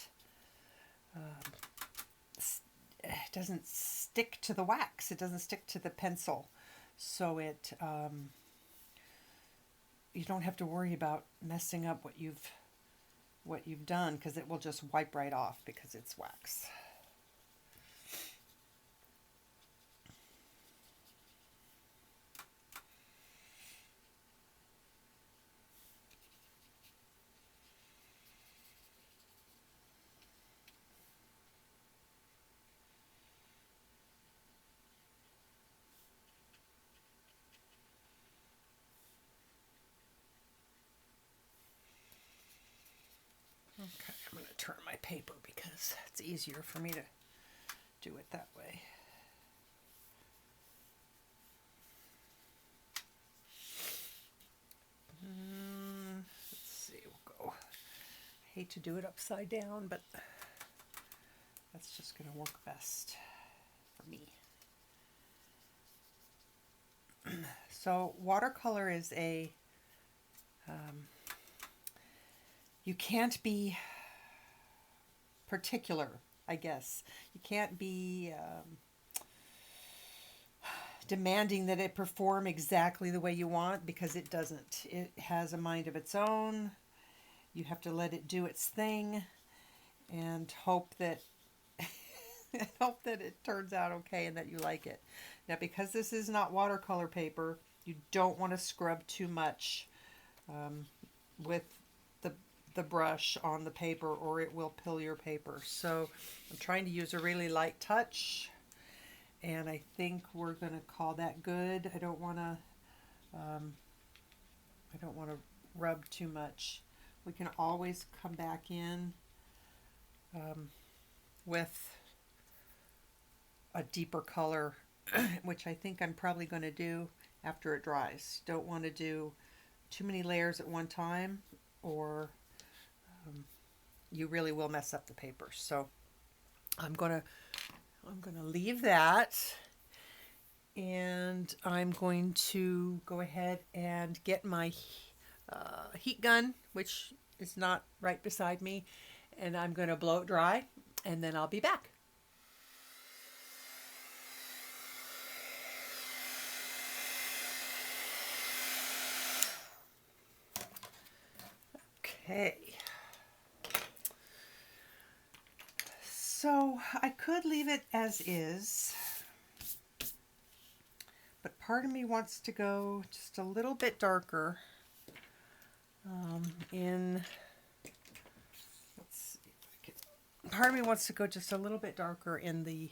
doesn't stick to the wax. It doesn't stick to the pencil, so it you don't have to worry about messing up what you've done, because it will just wipe right off because it's wax. Okay, I'm going to turn my paper because it's easier for me to do it that way. Let's see, we'll go. I hate to do it upside down, but that's just going to work best for me. So watercolor is you can't be particular, I guess. You can't be demanding that it perform exactly the way you want, because it doesn't. It has a mind of its own. You have to let it do its thing and hope that it turns out okay and that you like it. Now, because this is not watercolor paper, you don't want to scrub too much with the brush on the paper, or it will pill your paper. So I'm trying to use a really light touch, and I think we're going to call that good. I don't want to rub too much. We can always come back in with a deeper color, which I think I'm probably going to do after it dries. Don't want to do too many layers at one time, or you really will mess up the paper. So I'm gonna leave that, and I'm going to go ahead and get my heat gun, which is not right beside me, and I'm going to blow it dry, and then I'll be back. Okay. So I could leave it as is, but part of me wants to go just a little bit darker part of me wants to go just a little bit darker in the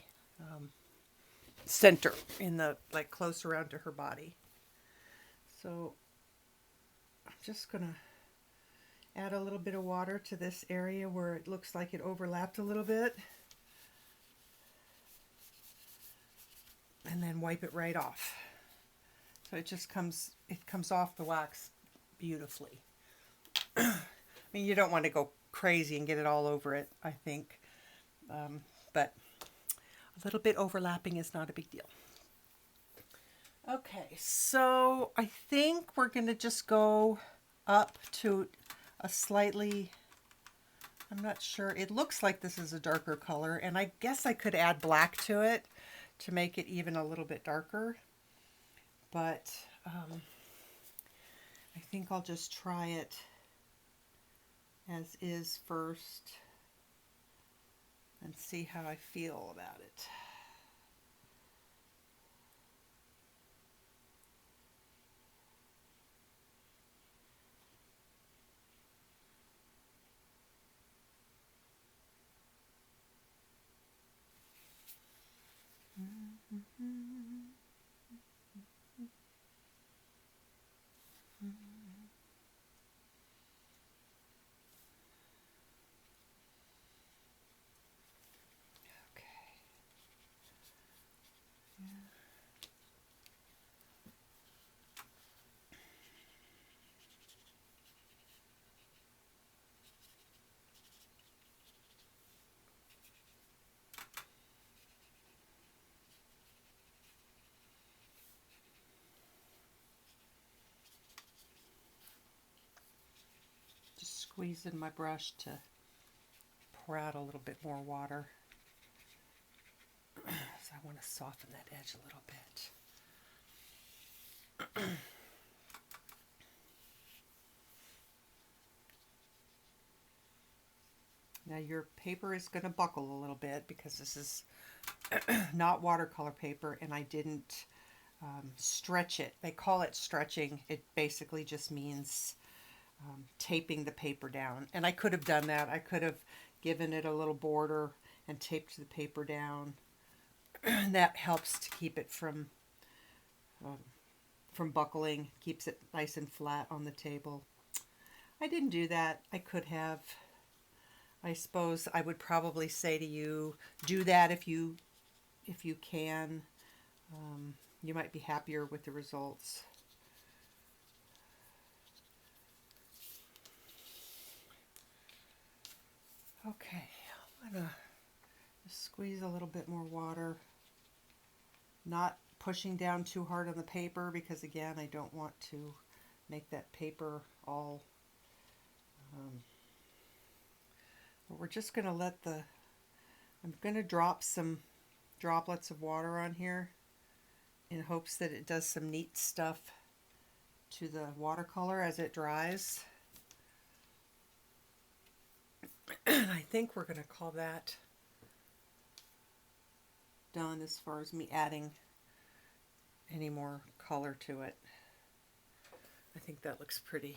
center, in the, like, close around to her body. So I'm just gonna add a little bit of water to this area where it looks like it overlapped a little bit, and then wipe it right off. So it just comes off the wax beautifully. I mean, you don't want to go crazy and get it all over it, I think, but a little bit overlapping is not a big deal. Okay, so I think we're going to just go up to a slightly, I'm not sure, it looks like this is a darker color, and I guess I could add black to it to make it even a little bit darker, but I think I'll just try it as is first and see how I feel about it. squeezing my brush to pour out a little bit more water. So I want to soften that edge a little bit. Now your paper is going to buckle a little bit because this is not watercolor paper, and I didn't stretch it. They call it stretching. It basically just means taping the paper down. And I could have done that. I could have given it a little border and taped the paper down. That helps to keep it from buckling, keeps it nice and flat on the table. I didn't do that. I could have. I suppose I would probably say to you, do that if you can. You might be happier with the results. Okay, I'm gonna just squeeze a little bit more water. Not pushing down too hard on the paper because, again, I don't want to make that paper all but we're just going to I'm going to drop some droplets of water on here in hopes that it does some neat stuff to the watercolor as it dries. And I think we're going to call that done as far as me adding any more color to it. I think that looks pretty.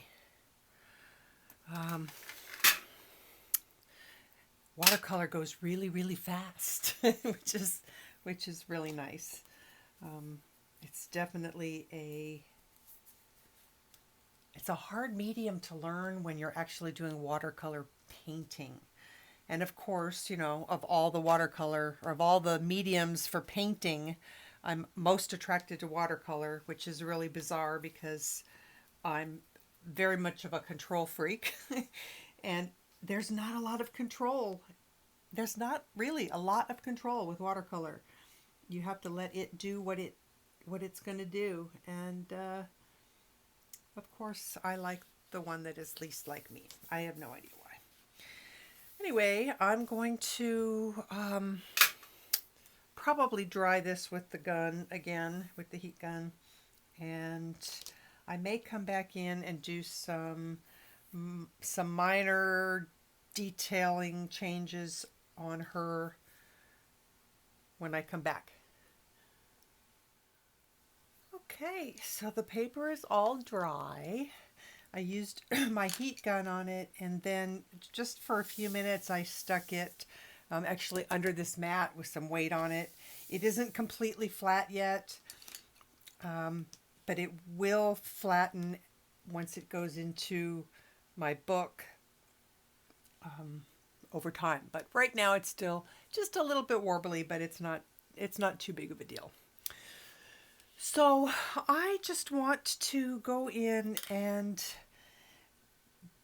Watercolor goes really, really fast, which is really nice. It's definitely it's a hard medium to learn when you're actually doing watercolor painting. And of course, you know, of all the watercolor, or of all the mediums for painting, I'm most attracted to watercolor, which is really bizarre because I'm very much of a control freak. And there's not a lot of control. There's not really a lot of control with watercolor. You have to let it do what it's going to do. And of course, I like the one that is least like me. I have no idea why. Anyway, I'm going to probably dry this with the gun again, with the heat gun. And I may come back in and do some minor detailing changes on her when I come back. Okay, so the paper is all dry. I used my heat gun on it, and then just for a few minutes I stuck it actually under this mat with some weight on it. It isn't completely flat yet, but it will flatten once it goes into my book over time. But right now it's still just a little bit warbly, but it's not too big of a deal. So I just want to go in and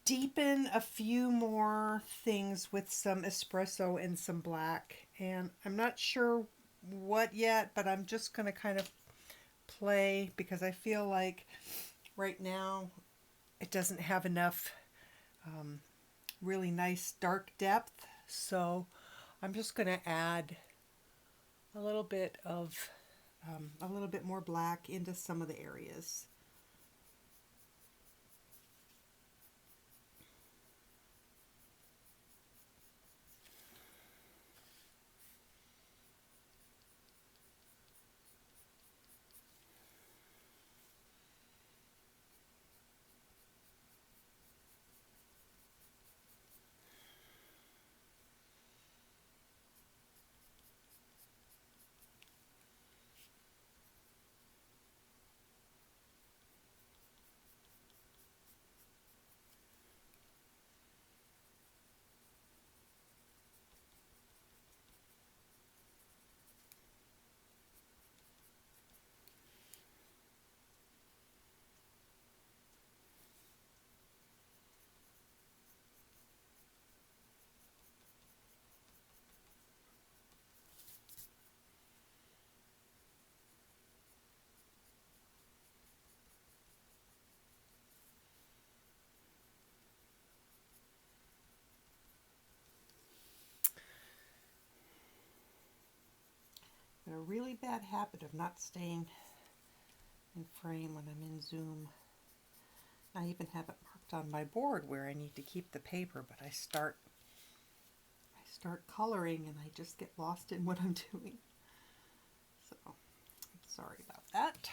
deepen a few more things with some espresso and some black. And I'm not sure what yet, but I'm just going to kind of play because I feel like right now it doesn't have enough really nice dark depth. So I'm just going to add a little bit more black into some of the areas. a really bad habit of not staying in frame when I'm in Zoom. I even have it marked on my board where I need to keep the paper, but I start coloring and I just get lost in what I'm doing. So I'm sorry about that.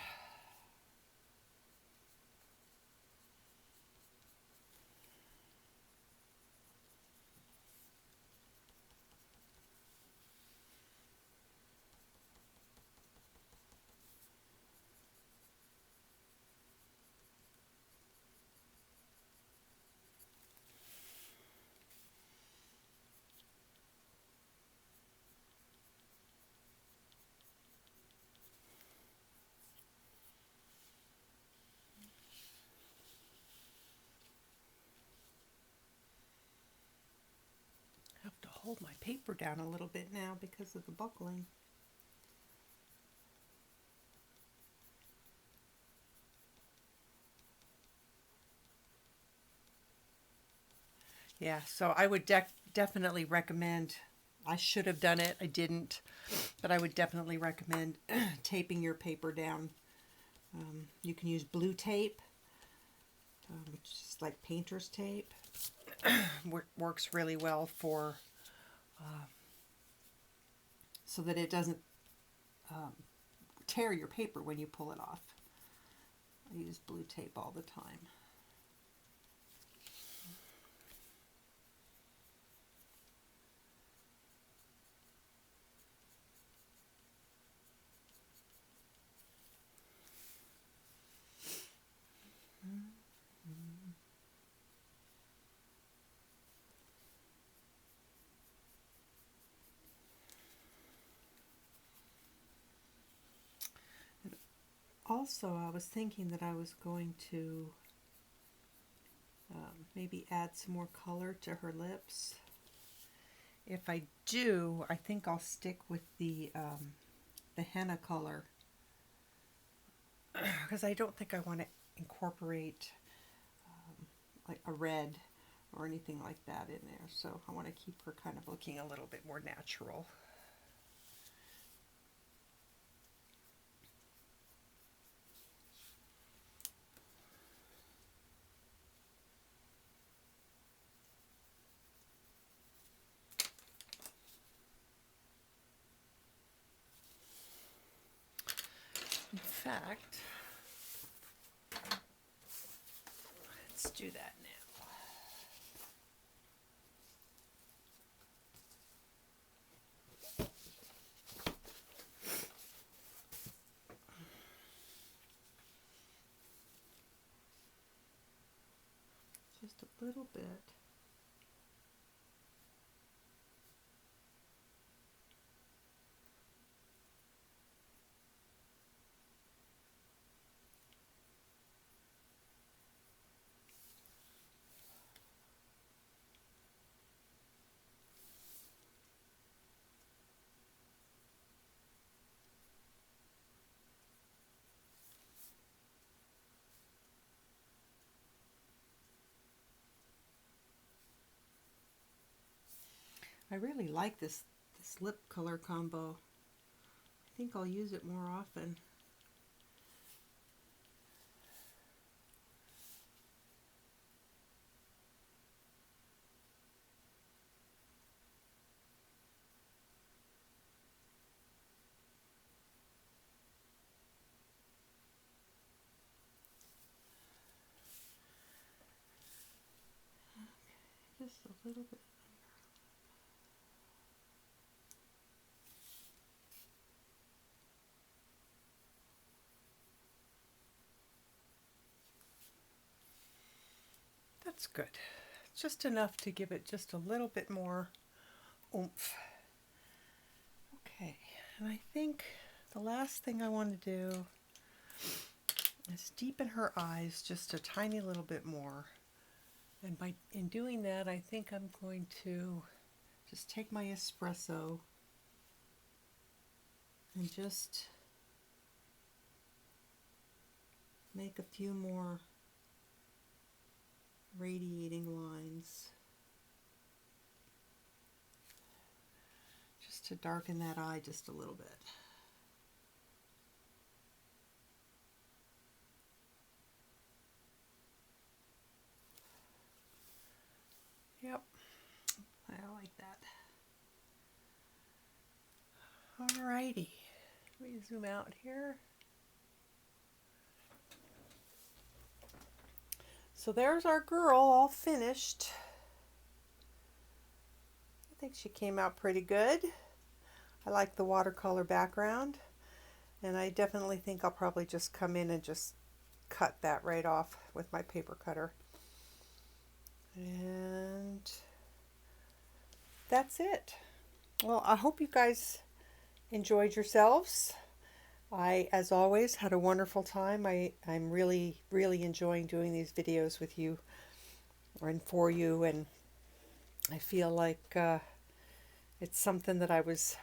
I have to hold my paper down a little bit now because of the buckling. Yeah, so I would definitely recommend, I should have done it, I didn't, but I would definitely recommend taping your paper down. You can use blue tape, which is like painter's tape. Works really well for, so that it doesn't tear your paper when you pull it off. I use blue tape all the time. Also, I was thinking that I was going to maybe add some more color to her lips. If I do, I think I'll stick with the henna color, because I don't think I want to incorporate like a red or anything like that in there. So I want to keep her kind of looking a little bit more natural. In fact, let's do that now. Just a little bit. I really like this lip color combo. I think I'll use it more often. Okay, just a little bit. That's good. Just enough to give it just a little bit more oomph. Okay, and I think the last thing I want to do is deepen her eyes just a tiny little bit more. And in doing that, I think I'm going to just take my espresso and just make a few more radiating lines just to darken that eye just a little bit. Yep, I like that. Alrighty, let me zoom out here. So there's our girl all finished. I think she came out pretty good. I like the watercolor background, and I definitely think I'll probably just come in and just cut that right off with my paper cutter. And that's it. Well, I hope you guys enjoyed yourselves. I, as always, had a wonderful time. I'm really enjoying doing these videos with you and for you, and I feel like it's something that I was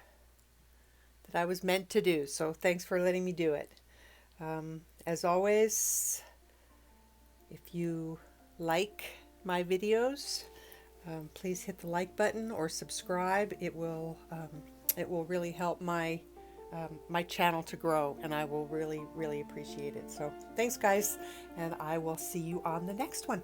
meant to do. So thanks for letting me do it. As always, if you like my videos, please hit the like button or subscribe. It will really help my my channel to grow, and I will really appreciate it. So thanks guys, and I will see you on the next one.